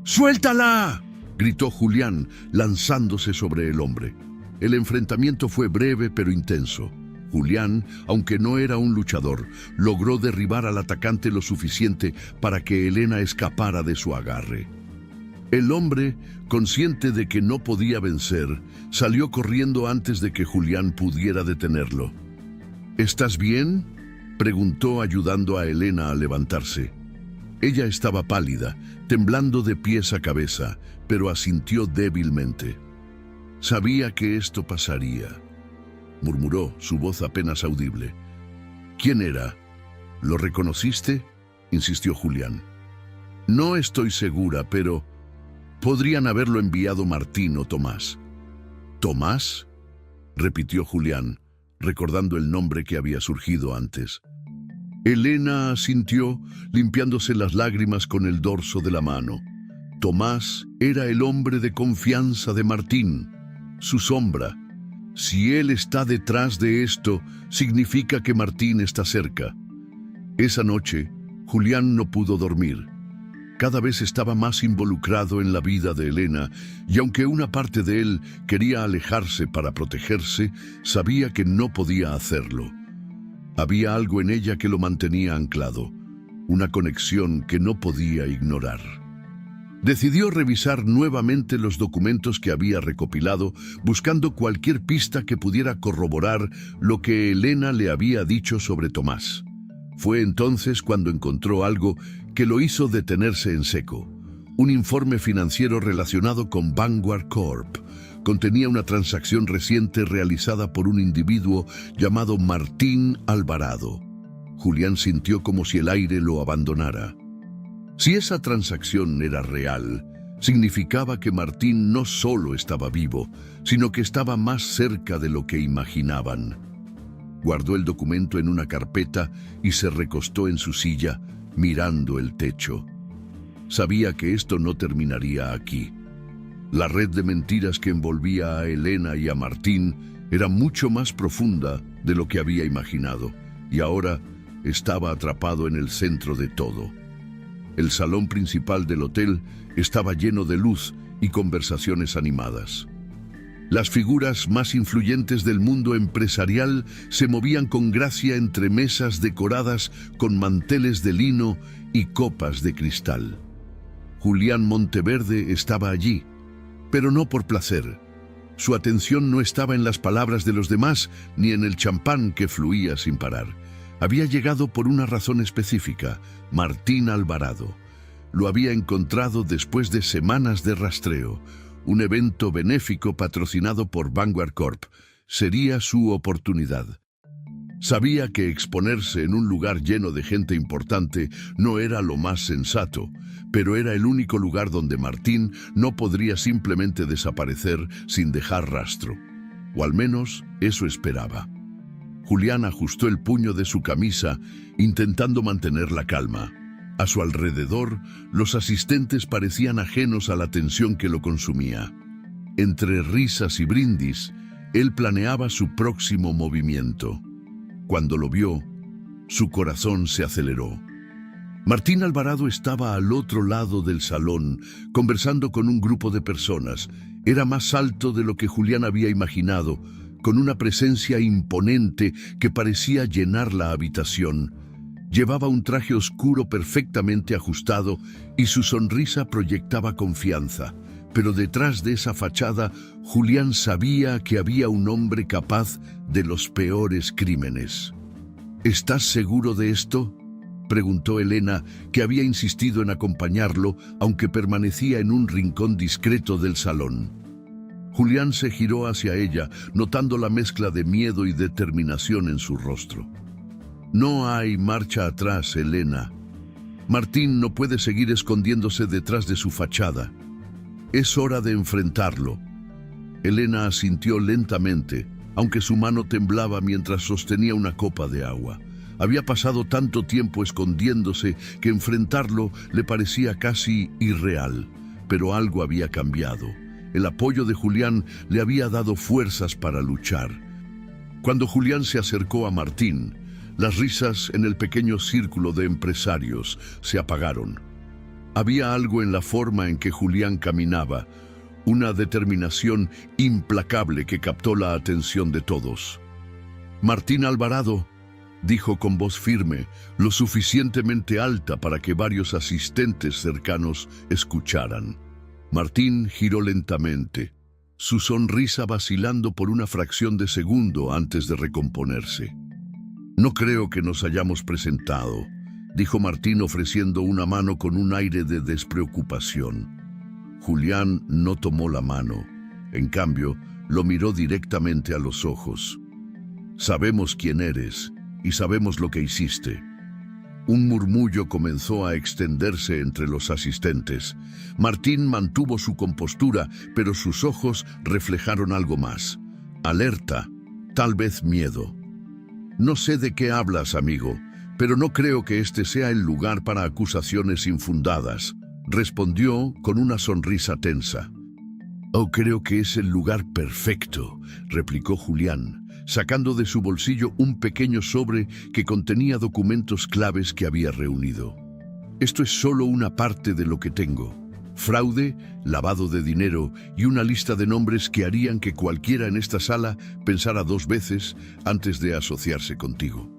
«¡Suéltala!», gritó Julián, lanzándose sobre el hombre. El enfrentamiento fue breve pero intenso. Julián, aunque no era un luchador, logró derribar al atacante lo suficiente para que Elena escapara de su agarre. El hombre, consciente de que no podía vencer, salió corriendo antes de que Julián pudiera detenerlo. «¿Estás bien?», preguntó ayudando a Elena a levantarse. Ella estaba pálida, temblando de pies a cabeza, pero asintió débilmente. «Sabía que esto pasaría», murmuró, su voz apenas audible. «¿Quién era? ¿Lo reconociste?», insistió Julián. «No estoy segura, pero podrían haberlo enviado Martín o Tomás». «¿Tomás?», repitió Julián, recordando el nombre que había surgido antes. Elena asintió, limpiándose las lágrimas con el dorso de la mano. Tomás era el hombre de confianza de Martín, su sombra. Si él está detrás de esto, significa que Martín está cerca. Esa noche, Julián no pudo dormir. Cada vez estaba más involucrado en la vida de Elena, y aunque una parte de él quería alejarse para protegerse, sabía que no podía hacerlo. Había algo en ella que lo mantenía anclado, una conexión que no podía ignorar. Decidió revisar nuevamente los documentos que había recopilado, buscando cualquier pista que pudiera corroborar lo que Elena le había dicho sobre Tomás. Fue entonces cuando encontró algo que lo hizo detenerse en seco. Un informe financiero relacionado con Vanguard Corp. Contenía una transacción reciente realizada por un individuo llamado Martín Alvarado. Julián sintió como si el aire lo abandonara. Si esa transacción era real, significaba que Martín no solo estaba vivo, sino que estaba más cerca de lo que imaginaban. Guardó el documento en una carpeta y se recostó en su silla, mirando el techo. Sabía que esto no terminaría aquí. La red de mentiras que envolvía a Elena y a Martín era mucho más profunda de lo que había imaginado, y ahora estaba atrapado en el centro de todo. El salón principal del hotel estaba lleno de luz y conversaciones animadas. Las figuras más influyentes del mundo empresarial se movían con gracia entre mesas decoradas con manteles de lino y copas de cristal. Julián Monteverde estaba allí, pero no por placer. Su atención no estaba en las palabras de los demás ni en el champán que fluía sin parar. Había llegado por una razón específica: Martín Alvarado. Lo había encontrado después de semanas de rastreo. Un evento benéfico patrocinado por Vanguard Corp. Sería su oportunidad. Sabía que exponerse en un lugar lleno de gente importante no era lo más sensato, pero era el único lugar donde Martín no podría simplemente desaparecer sin dejar rastro. O al menos eso esperaba. Julián ajustó el puño de su camisa, intentando mantener la calma. A su alrededor, los asistentes parecían ajenos a la tensión que lo consumía. Entre risas y brindis, él planeaba su próximo movimiento. Cuando lo vio, su corazón se aceleró. Martín Alvarado estaba al otro lado del salón, conversando con un grupo de personas. Era más alto de lo que Julián había imaginado, con una presencia imponente que parecía llenar la habitación. Llevaba un traje oscuro perfectamente ajustado y su sonrisa proyectaba confianza. Pero detrás de esa fachada, Julián sabía que había un hombre capaz de los peores crímenes. ¿Estás seguro de esto?, preguntó Elena, que había insistido en acompañarlo, aunque permanecía en un rincón discreto del salón. Julián se giró hacia ella, notando la mezcla de miedo y determinación en su rostro. No hay marcha atrás, Elena. Martín no puede seguir escondiéndose detrás de su fachada. Es hora de enfrentarlo. Elena asintió lentamente, aunque su mano temblaba mientras sostenía una copa de agua. Había pasado tanto tiempo escondiéndose que enfrentarlo le parecía casi irreal, pero algo había cambiado. El apoyo de Julián le había dado fuerzas para luchar. Cuando Julián se acercó a Martín, las risas en el pequeño círculo de empresarios se apagaron. Había algo en la forma en que Julián caminaba, una determinación implacable que captó la atención de todos. Martín Alvarado, dijo con voz firme, lo suficientemente alta para que varios asistentes cercanos escucharan. Martín giró lentamente, su sonrisa vacilando por una fracción de segundo antes de recomponerse. No creo que nos hayamos presentado, dijo Martín ofreciendo una mano con un aire de despreocupación. Julián no tomó la mano. En cambio, lo miró directamente a los ojos. Sabemos quién eres y sabemos lo que hiciste. Un murmullo comenzó a extenderse entre los asistentes. Martín mantuvo su compostura, pero sus ojos reflejaron algo más. Alerta, tal vez miedo. No sé de qué hablas, amigo, pero no creo que este sea el lugar para acusaciones infundadas, respondió con una sonrisa tensa. Oh, creo que es el lugar perfecto, replicó Julián, sacando de su bolsillo un pequeño sobre que contenía documentos claves que había reunido. Esto es solo una parte de lo que tengo. Fraude, lavado de dinero y una lista de nombres que harían que cualquiera en esta sala pensara dos veces antes de asociarse contigo.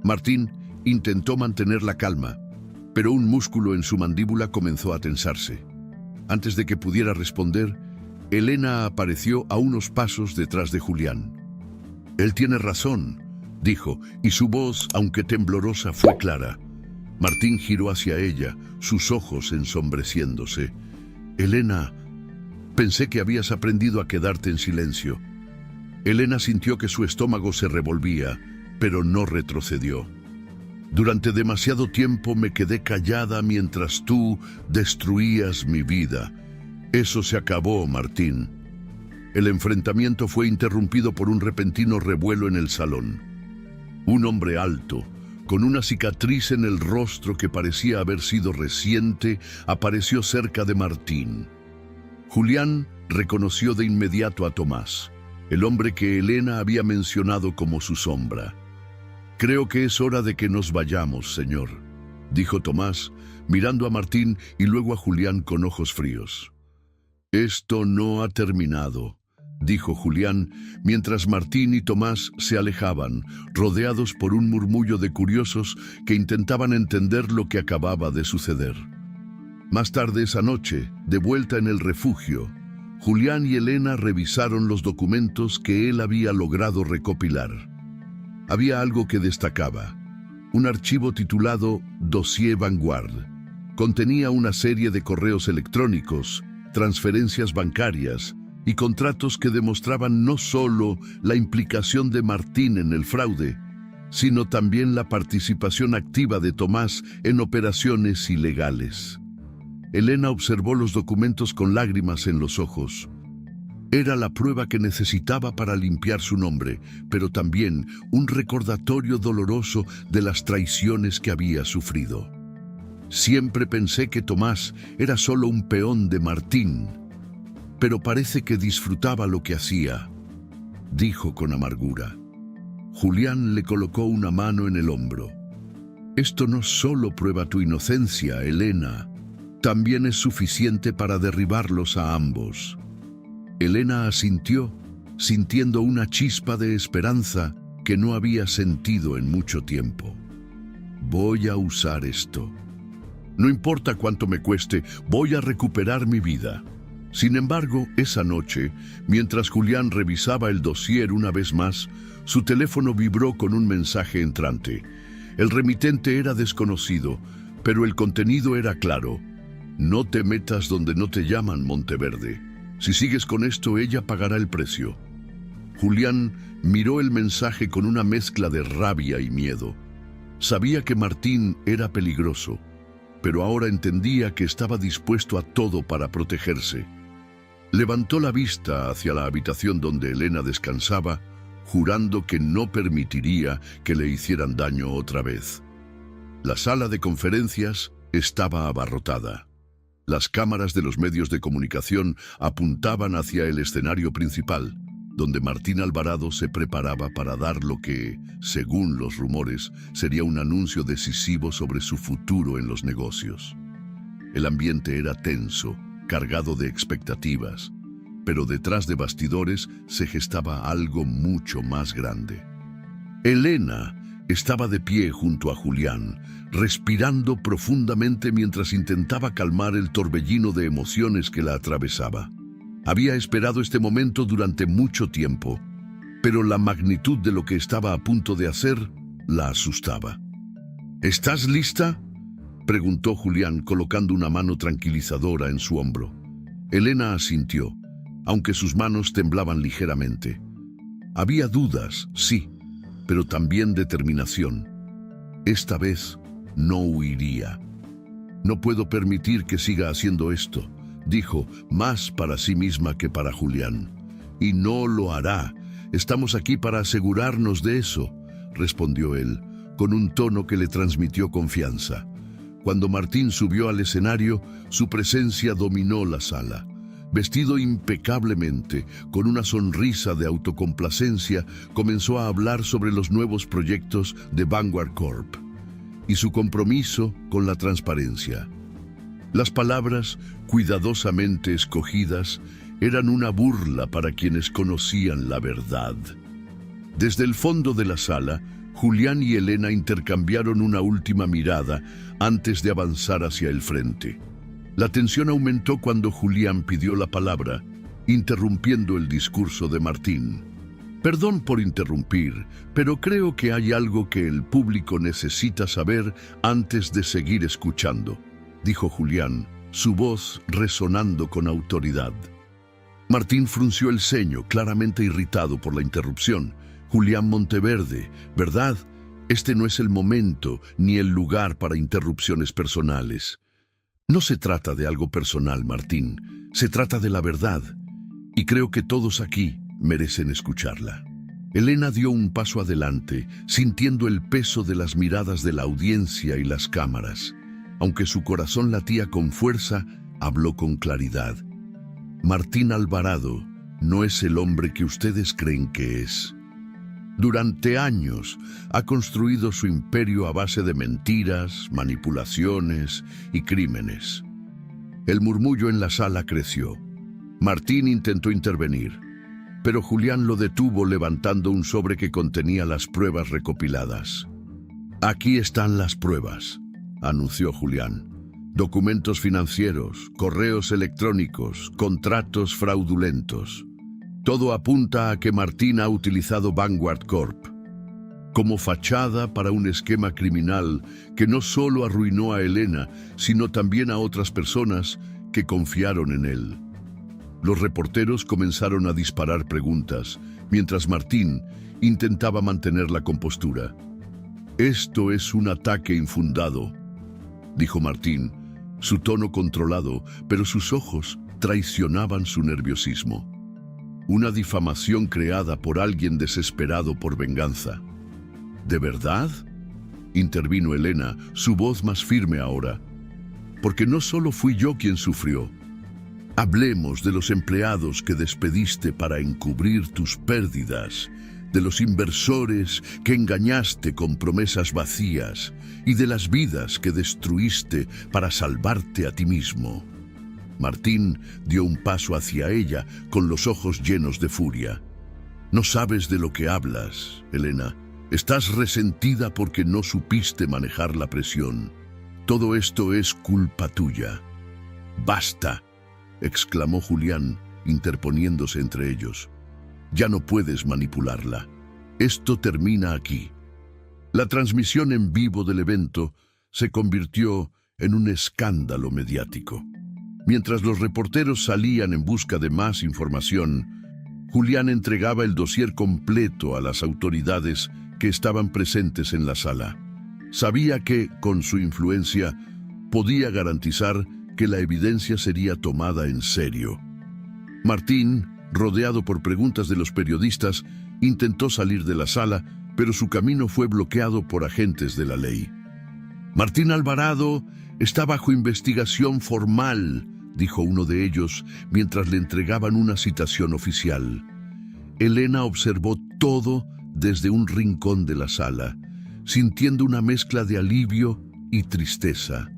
Martín intentó mantener la calma, pero un músculo en su mandíbula comenzó a tensarse. Antes de que pudiera responder, Elena apareció a unos pasos detrás de Julián. Él tiene razón, dijo, y su voz, aunque temblorosa, fue clara. Martín giró hacia ella, sus ojos ensombreciéndose. Elena, pensé que habías aprendido a quedarte en silencio. Elena sintió que su estómago se revolvía, pero no retrocedió. Durante demasiado tiempo me quedé callada mientras tú destruías mi vida. Eso se acabó, Martín. El enfrentamiento fue interrumpido por un repentino revuelo en el salón. Un hombre alto, con una cicatriz en el rostro que parecía haber sido reciente, apareció cerca de Martín. Julián reconoció de inmediato a Tomás, el hombre que Elena había mencionado como su sombra. Creo que es hora de que nos vayamos, señor, dijo Tomás, mirando a Martín y luego a Julián con ojos fríos. Esto no ha terminado, dijo Julián, mientras Martín y Tomás se alejaban, rodeados por un murmullo de curiosos que intentaban entender lo que acababa de suceder. Más tarde esa noche, de vuelta en el refugio, Julián y Elena revisaron los documentos que él había logrado recopilar. Había algo que destacaba. un archivo titulado Dossier Vanguard. Contenía una serie de correos electrónicos, transferencias bancarias y contratos que demostraban no solo la implicación de Martín en el fraude, sino también la participación activa de Tomás en operaciones ilegales. Elena observó los documentos con lágrimas en los ojos. Era la prueba que necesitaba para limpiar su nombre, pero también un recordatorio doloroso de las traiciones que había sufrido. Siempre pensé que Tomás era solo un peón de Martín, pero parece que disfrutaba lo que hacía, dijo con amargura. Julián le colocó una mano en el hombro. Esto no solo prueba tu inocencia, Elena, también es suficiente para derribarlos a ambos. Elena asintió, sintiendo una chispa de esperanza que no había sentido en mucho tiempo. Voy a usar esto. No importa cuánto me cueste, voy a recuperar mi vida. Sin embargo, esa noche, mientras Julián revisaba el dossier una vez más, su teléfono vibró con un mensaje entrante. El remitente era desconocido, pero el contenido era claro. No te metas donde no te llaman, Monteverde. Si sigues con esto, ella pagará el precio. Julián miró el mensaje con una mezcla de rabia y miedo. Sabía que Martín era peligroso, pero ahora entendía que estaba dispuesto a todo para protegerse. Levantó la vista hacia la habitación donde Elena descansaba, jurando que no permitiría que le hicieran daño otra vez. La sala de conferencias estaba abarrotada. Las cámaras de los medios de comunicación apuntaban hacia el escenario principal, donde Martín Alvarado se preparaba para dar lo que, según los rumores, sería un anuncio decisivo sobre su futuro en los negocios. El ambiente era tenso, cargado de expectativas, pero detrás de bastidores se gestaba algo mucho más grande. Elena estaba de pie junto a Julián, respirando profundamente mientras intentaba calmar el torbellino de emociones que la atravesaba. Había esperado este momento durante mucho tiempo, pero la magnitud de lo que estaba a punto de hacer la asustaba. ¿Estás lista?, preguntó Julián, colocando una mano tranquilizadora en su hombro. Elena asintió, aunque sus manos temblaban ligeramente. Había dudas, sí, pero también determinación. Esta vez no huiría. No puedo permitir que siga haciendo esto, dijo, más para sí misma que para Julián. Y no lo hará. Estamos aquí para asegurarnos de eso, respondió él, con un tono que le transmitió confianza. Cuando Martín subió al escenario, su presencia dominó la sala. Vestido impecablemente, con una sonrisa de autocomplacencia, comenzó a hablar sobre los nuevos proyectos de Vanguard Corp y su compromiso con la transparencia. Las palabras, cuidadosamente escogidas, eran una burla para quienes conocían la verdad. Desde el fondo de la sala, Julián y Elena intercambiaron una última mirada antes de avanzar hacia el frente. La tensión aumentó cuando Julián pidió la palabra, interrumpiendo el discurso de Martín. Perdón por interrumpir, pero creo que hay algo que el público necesita saber antes de seguir escuchando, dijo Julián, su voz resonando con autoridad. Martín frunció el ceño, claramente irritado por la interrupción. Julián Monteverde, ¿verdad? Este no es el momento ni el lugar para interrupciones personales. No se trata de algo personal, Martín. Se trata de la verdad. Y creo que todos aquí merecen escucharla. Elena dio un paso adelante, sintiendo el peso de las miradas de la audiencia y las cámaras. Aunque su corazón latía con fuerza, habló con claridad. Martín Alvarado no es el hombre que ustedes creen que es. Durante años ha construido su imperio a base de mentiras, manipulaciones y crímenes. El murmullo en la sala creció. Martín intentó intervenir, pero Julián lo detuvo levantando un sobre que contenía las pruebas recopiladas. Aquí están las pruebas, anunció Julián. Documentos financieros, correos electrónicos, contratos fraudulentos. Todo apunta a que Martín ha utilizado Vanguard Corp. como fachada para un esquema criminal que no solo arruinó a Elena, sino también a otras personas que confiaron en él. Los reporteros comenzaron a disparar preguntas, mientras Martín intentaba mantener la compostura. «Esto es un ataque infundado», dijo Martín, su tono controlado, pero sus ojos traicionaban su nerviosismo. «Una difamación creada por alguien desesperado por venganza». «¿De verdad?», intervino Elena, su voz más firme ahora. «Porque no solo fui yo quien sufrió. Hablemos de los empleados que despediste para encubrir tus pérdidas, de los inversores que engañaste con promesas vacías y de las vidas que destruiste para salvarte a ti mismo». Martín dio un paso hacia ella con los ojos llenos de furia. «No sabes de lo que hablas, Elena. Estás resentida porque no supiste manejar la presión. Todo esto es culpa tuya». «Basta», exclamó Julián, interponiéndose entre ellos. «Ya no puedes manipularla. Esto termina aquí». La transmisión en vivo del evento se convirtió en un escándalo mediático. Mientras los reporteros salían en busca de más información, Julián entregaba el dossier completo a las autoridades que estaban presentes en la sala. Sabía que, con su influencia, podía garantizar que la evidencia sería tomada en serio. Martín, rodeado por preguntas de los periodistas, intentó salir de la sala, pero su camino fue bloqueado por agentes de la ley. «Martín Alvarado está bajo investigación formal», dijo uno de ellos mientras le entregaban una citación oficial. Elena observó todo desde un rincón de la sala, sintiendo una mezcla de alivio y tristeza.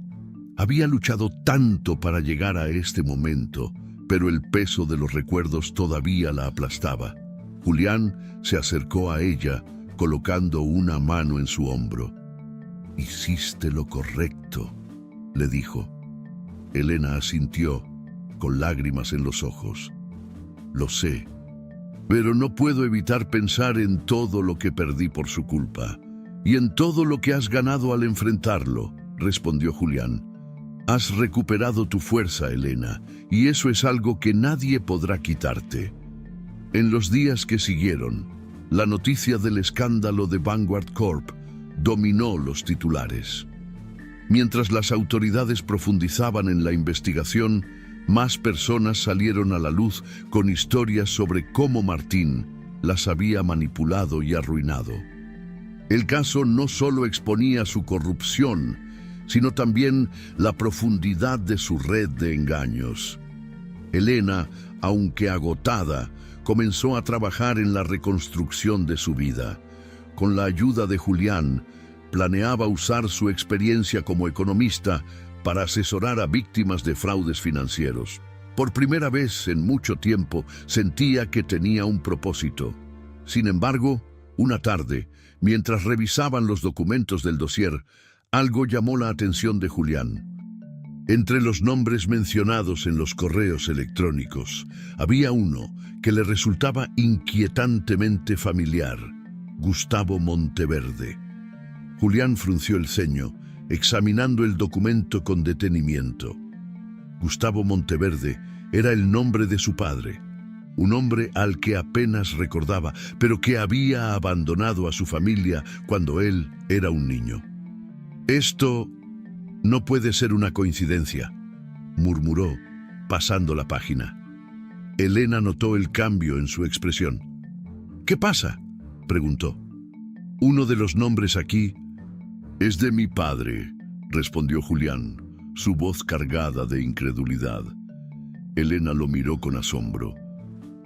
Había luchado tanto para llegar a este momento, pero el peso de los recuerdos todavía la aplastaba. Julián se acercó a ella, colocando una mano en su hombro. «Hiciste lo correcto», le dijo. Elena asintió, con lágrimas en los ojos. «Lo sé, pero no puedo evitar pensar en todo lo que perdí por su culpa, y en todo lo que has ganado al enfrentarlo», respondió Julián. «Has recuperado tu fuerza, Elena, y eso es algo que nadie podrá quitarte». En los días que siguieron, la noticia del escándalo de Vanguard Corp dominó los titulares. Mientras las autoridades profundizaban en la investigación, más personas salieron a la luz con historias sobre cómo Martín las había manipulado y arruinado. El caso no solo exponía su corrupción, sino también la profundidad de su red de engaños. Elena, aunque agotada, comenzó a trabajar en la reconstrucción de su vida. Con la ayuda de Julián, planeaba usar su experiencia como economista para asesorar a víctimas de fraudes financieros. Por primera vez en mucho tiempo sentía que tenía un propósito. Sin embargo, una tarde, mientras revisaban los documentos del dossier, algo llamó la atención de Julián. Entre los nombres mencionados en los correos electrónicos, había uno que le resultaba inquietantemente familiar: Gustavo Monteverde. Julián frunció el ceño, examinando el documento con detenimiento. Gustavo Monteverde era el nombre de su padre, un hombre al que apenas recordaba, pero que había abandonado a su familia cuando él era un niño. «Esto no puede ser una coincidencia», murmuró, pasando la página. Elena notó el cambio en su expresión. «¿Qué pasa?», preguntó. «Uno de los nombres aquí es de mi padre», respondió Julián, su voz cargada de incredulidad. Elena lo miró con asombro.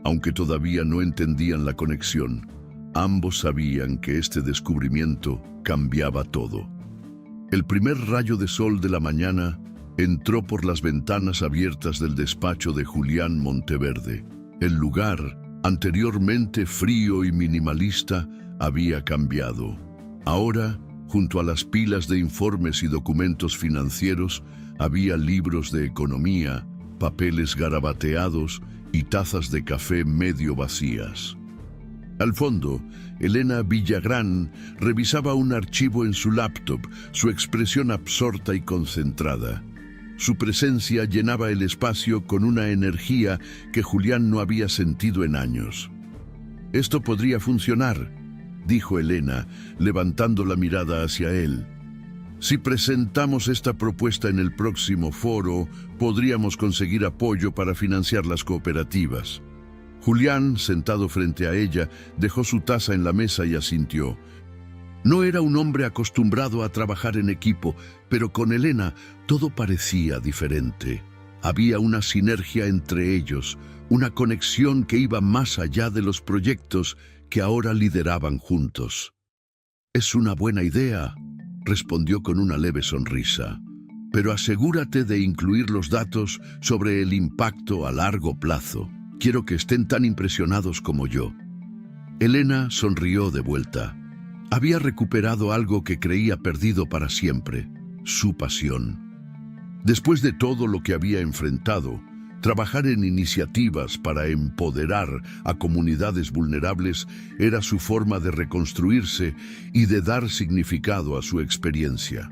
Aunque todavía no entendían la conexión, ambos sabían que este descubrimiento cambiaba todo. El primer rayo de sol de la mañana entró por las ventanas abiertas del despacho de Julián Monteverde. El lugar, anteriormente frío y minimalista, había cambiado. Ahora, junto a las pilas de informes y documentos financieros, había libros de economía, papeles garabateados y tazas de café medio vacías. Al fondo, Elena Villagrán revisaba un archivo en su laptop, su expresión absorta y concentrada. Su presencia llenaba el espacio con una energía que Julián no había sentido en años. «Esto podría funcionar», dijo Elena, levantando la mirada hacia él. «Si presentamos esta propuesta en el próximo foro, podríamos conseguir apoyo para financiar las cooperativas». Julián, sentado frente a ella, dejó su taza en la mesa y asintió. No era un hombre acostumbrado a trabajar en equipo, pero con Elena todo parecía diferente. Había una sinergia entre ellos, una conexión que iba más allá de los proyectos que ahora lideraban juntos. «Es una buena idea», respondió con una leve sonrisa. «Pero asegúrate de incluir los datos sobre el impacto a largo plazo. Quiero que estén tan impresionados como yo». Elena sonrió de vuelta. Había recuperado algo que creía perdido para siempre, su pasión. Después de todo lo que había enfrentado, trabajar en iniciativas para empoderar a comunidades vulnerables era su forma de reconstruirse y de dar significado a su experiencia.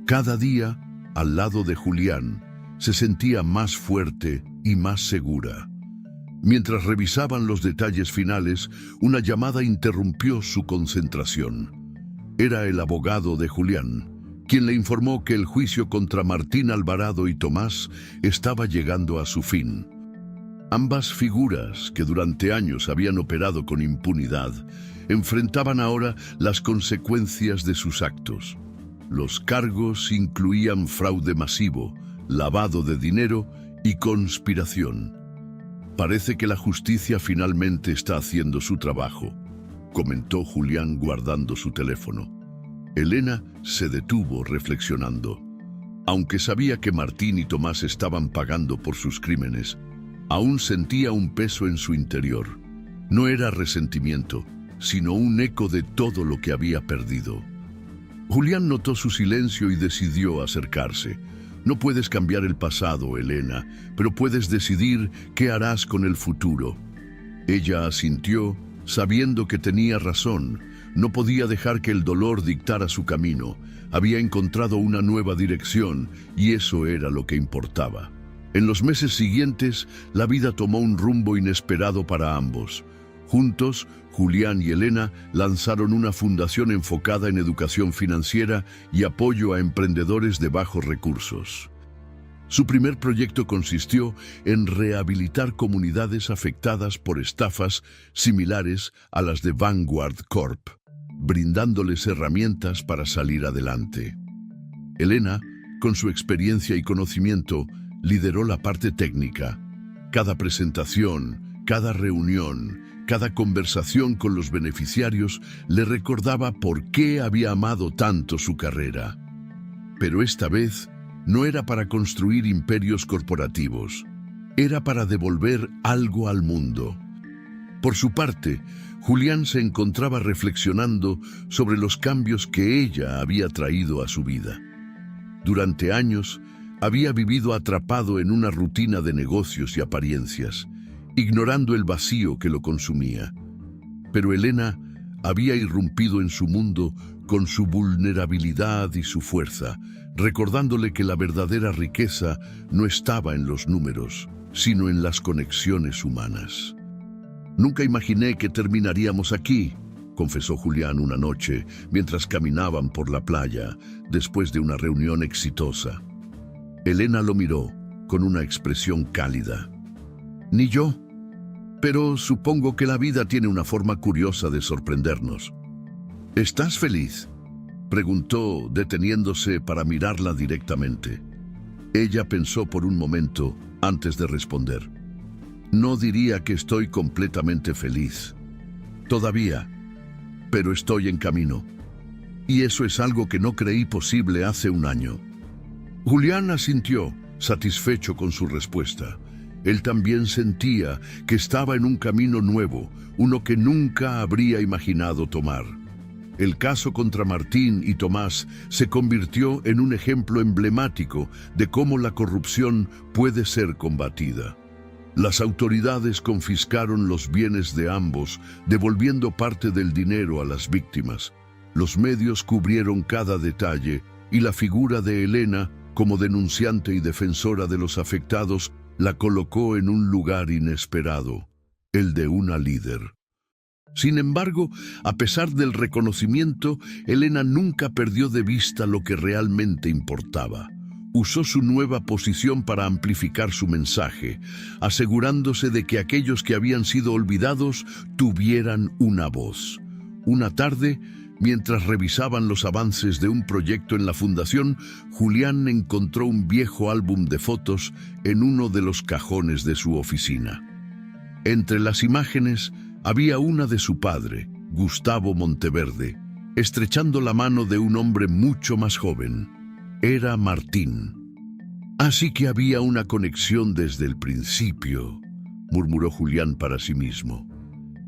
Cada día, al lado de Julián, se sentía más fuerte y más segura. Mientras revisaban los detalles finales, una llamada interrumpió su concentración. Era el abogado de Julián, quien le informó que el juicio contra Martín Alvarado y Tomás estaba llegando a su fin. Ambas figuras, que durante años habían operado con impunidad, enfrentaban ahora las consecuencias de sus actos. Los cargos incluían fraude masivo, lavado de dinero y conspiración. «Parece que la justicia finalmente está haciendo su trabajo», comentó Julián guardando su teléfono. Elena se detuvo reflexionando. Aunque sabía que Martín y Tomás estaban pagando por sus crímenes, aún sentía un peso en su interior. No era resentimiento, sino un eco de todo lo que había perdido. Julián notó su silencio y decidió acercarse. «No puedes cambiar el pasado, Elena, pero puedes decidir qué harás con el futuro». Ella asintió, sabiendo que tenía razón. No podía dejar que el dolor dictara su camino. Había encontrado una nueva dirección, y eso era lo que importaba. En los meses siguientes, la vida tomó un rumbo inesperado para ambos. Juntos, Julián y Elena lanzaron una fundación enfocada en educación financiera y apoyo a emprendedores de bajos recursos. Su primer proyecto consistió en rehabilitar comunidades afectadas por estafas similares a las de Vanguard Corp, brindándoles herramientas para salir adelante. Elena, con su experiencia y conocimiento, lideró la parte técnica. Cada presentación, cada reunión, cada conversación con los beneficiarios le recordaba por qué había amado tanto su carrera. Pero esta vez no era para construir imperios corporativos, era para devolver algo al mundo. Por su parte, Julián se encontraba reflexionando sobre los cambios que ella había traído a su vida. Durante años, había vivido atrapado en una rutina de negocios y apariencias, ignorando el vacío que lo consumía. Pero Elena había irrumpido en su mundo con su vulnerabilidad y su fuerza, recordándole que la verdadera riqueza no estaba en los números, sino en las conexiones humanas. «Nunca imaginé que terminaríamos aquí», confesó Julián una noche mientras caminaban por la playa después de una reunión exitosa. Elena lo miró con una expresión cálida. «Ni yo, pero supongo que la vida tiene una forma curiosa de sorprendernos». «¿Estás feliz?», preguntó, deteniéndose para mirarla directamente. Ella pensó por un momento antes de responder. «No diría que estoy completamente feliz. Todavía, pero estoy en camino. Y eso es algo que no creí posible hace un año». Julián asintió, satisfecho con su respuesta. Él también sentía que estaba en un camino nuevo, uno que nunca habría imaginado tomar. El caso contra Martín y Tomás se convirtió en un ejemplo emblemático de cómo la corrupción puede ser combatida. Las autoridades confiscaron los bienes de ambos, devolviendo parte del dinero a las víctimas. Los medios cubrieron cada detalle y la figura de Elena, como denunciante y defensora de los afectados, la colocó en un lugar inesperado, el de una líder. Sin embargo, a pesar del reconocimiento, Elena nunca perdió de vista lo que realmente importaba. Usó su nueva posición para amplificar su mensaje, asegurándose de que aquellos que habían sido olvidados tuvieran una voz. Una tarde, mientras revisaban los avances de un proyecto en la fundación, Julián encontró un viejo álbum de fotos en uno de los cajones de su oficina. Entre las imágenes había una de su padre, Gustavo Monteverde, estrechando la mano de un hombre mucho más joven. Era Martín. Así que había una conexión desde el principio, murmuró Julián para sí mismo.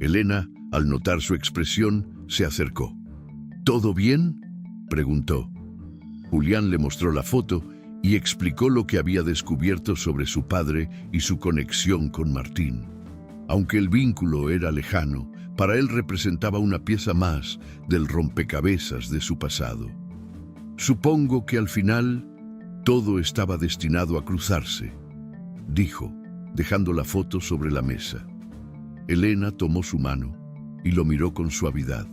Elena, al notar su expresión, se acercó. ¿Todo bien?, preguntó. Julián le mostró la foto y explicó lo que había descubierto sobre su padre y su conexión con Martín. Aunque el vínculo era lejano, para él representaba una pieza más del rompecabezas de su pasado. Supongo que al final todo estaba destinado a cruzarse, dijo, dejando la foto sobre la mesa. Elena tomó su mano y lo miró con suavidad.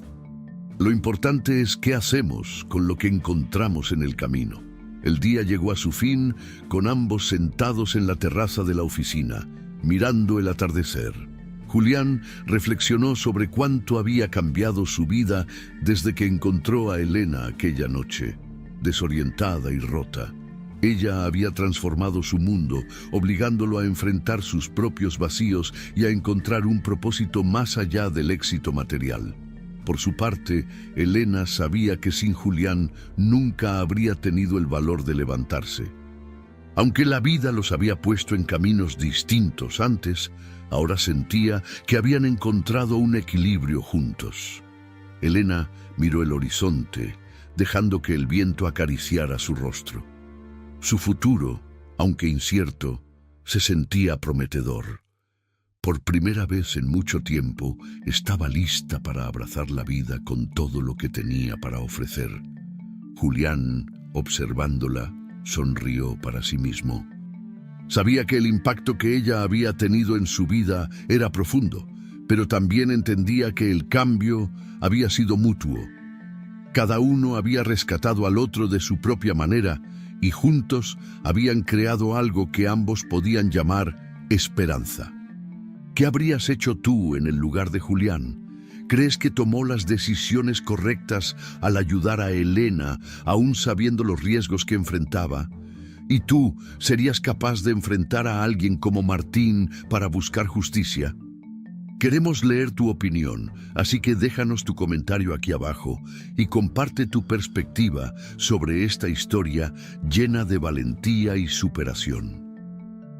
Lo importante es qué hacemos con lo que encontramos en el camino. El día llegó a su fin con ambos sentados en la terraza de la oficina, mirando el atardecer. Julián reflexionó sobre cuánto había cambiado su vida desde que encontró a Elena aquella noche, desorientada y rota. Ella había transformado su mundo, obligándolo a enfrentar sus propios vacíos y a encontrar un propósito más allá del éxito material. Por su parte, Elena sabía que sin Julián nunca habría tenido el valor de levantarse. Aunque la vida los había puesto en caminos distintos antes, ahora sentía que habían encontrado un equilibrio juntos. Elena miró el horizonte, dejando que el viento acariciara su rostro. Su futuro, aunque incierto, se sentía prometedor. Por primera vez en mucho tiempo, estaba lista para abrazar la vida con todo lo que tenía para ofrecer. Julián, observándola, sonrió para sí mismo. Sabía que el impacto que ella había tenido en su vida era profundo, pero también entendía que el cambio había sido mutuo. Cada uno había rescatado al otro de su propia manera y juntos habían creado algo que ambos podían llamar esperanza. ¿Qué habrías hecho tú en el lugar de Julián? ¿Crees que tomó las decisiones correctas al ayudar a Elena, aún sabiendo los riesgos que enfrentaba? ¿Y tú serías capaz de enfrentar a alguien como Martín para buscar justicia? Queremos leer tu opinión, así que déjanos tu comentario aquí abajo y comparte tu perspectiva sobre esta historia llena de valentía y superación.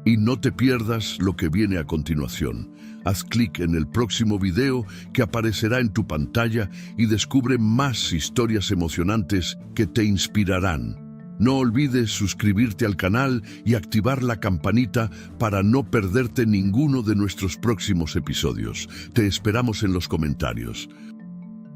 Y no te pierdas lo que viene a continuación. Haz clic en el próximo video que aparecerá en tu pantalla y descubre más historias emocionantes que te inspirarán. No olvides suscribirte al canal y activar la campanita para no perderte ninguno de nuestros próximos episodios. Te esperamos en los comentarios.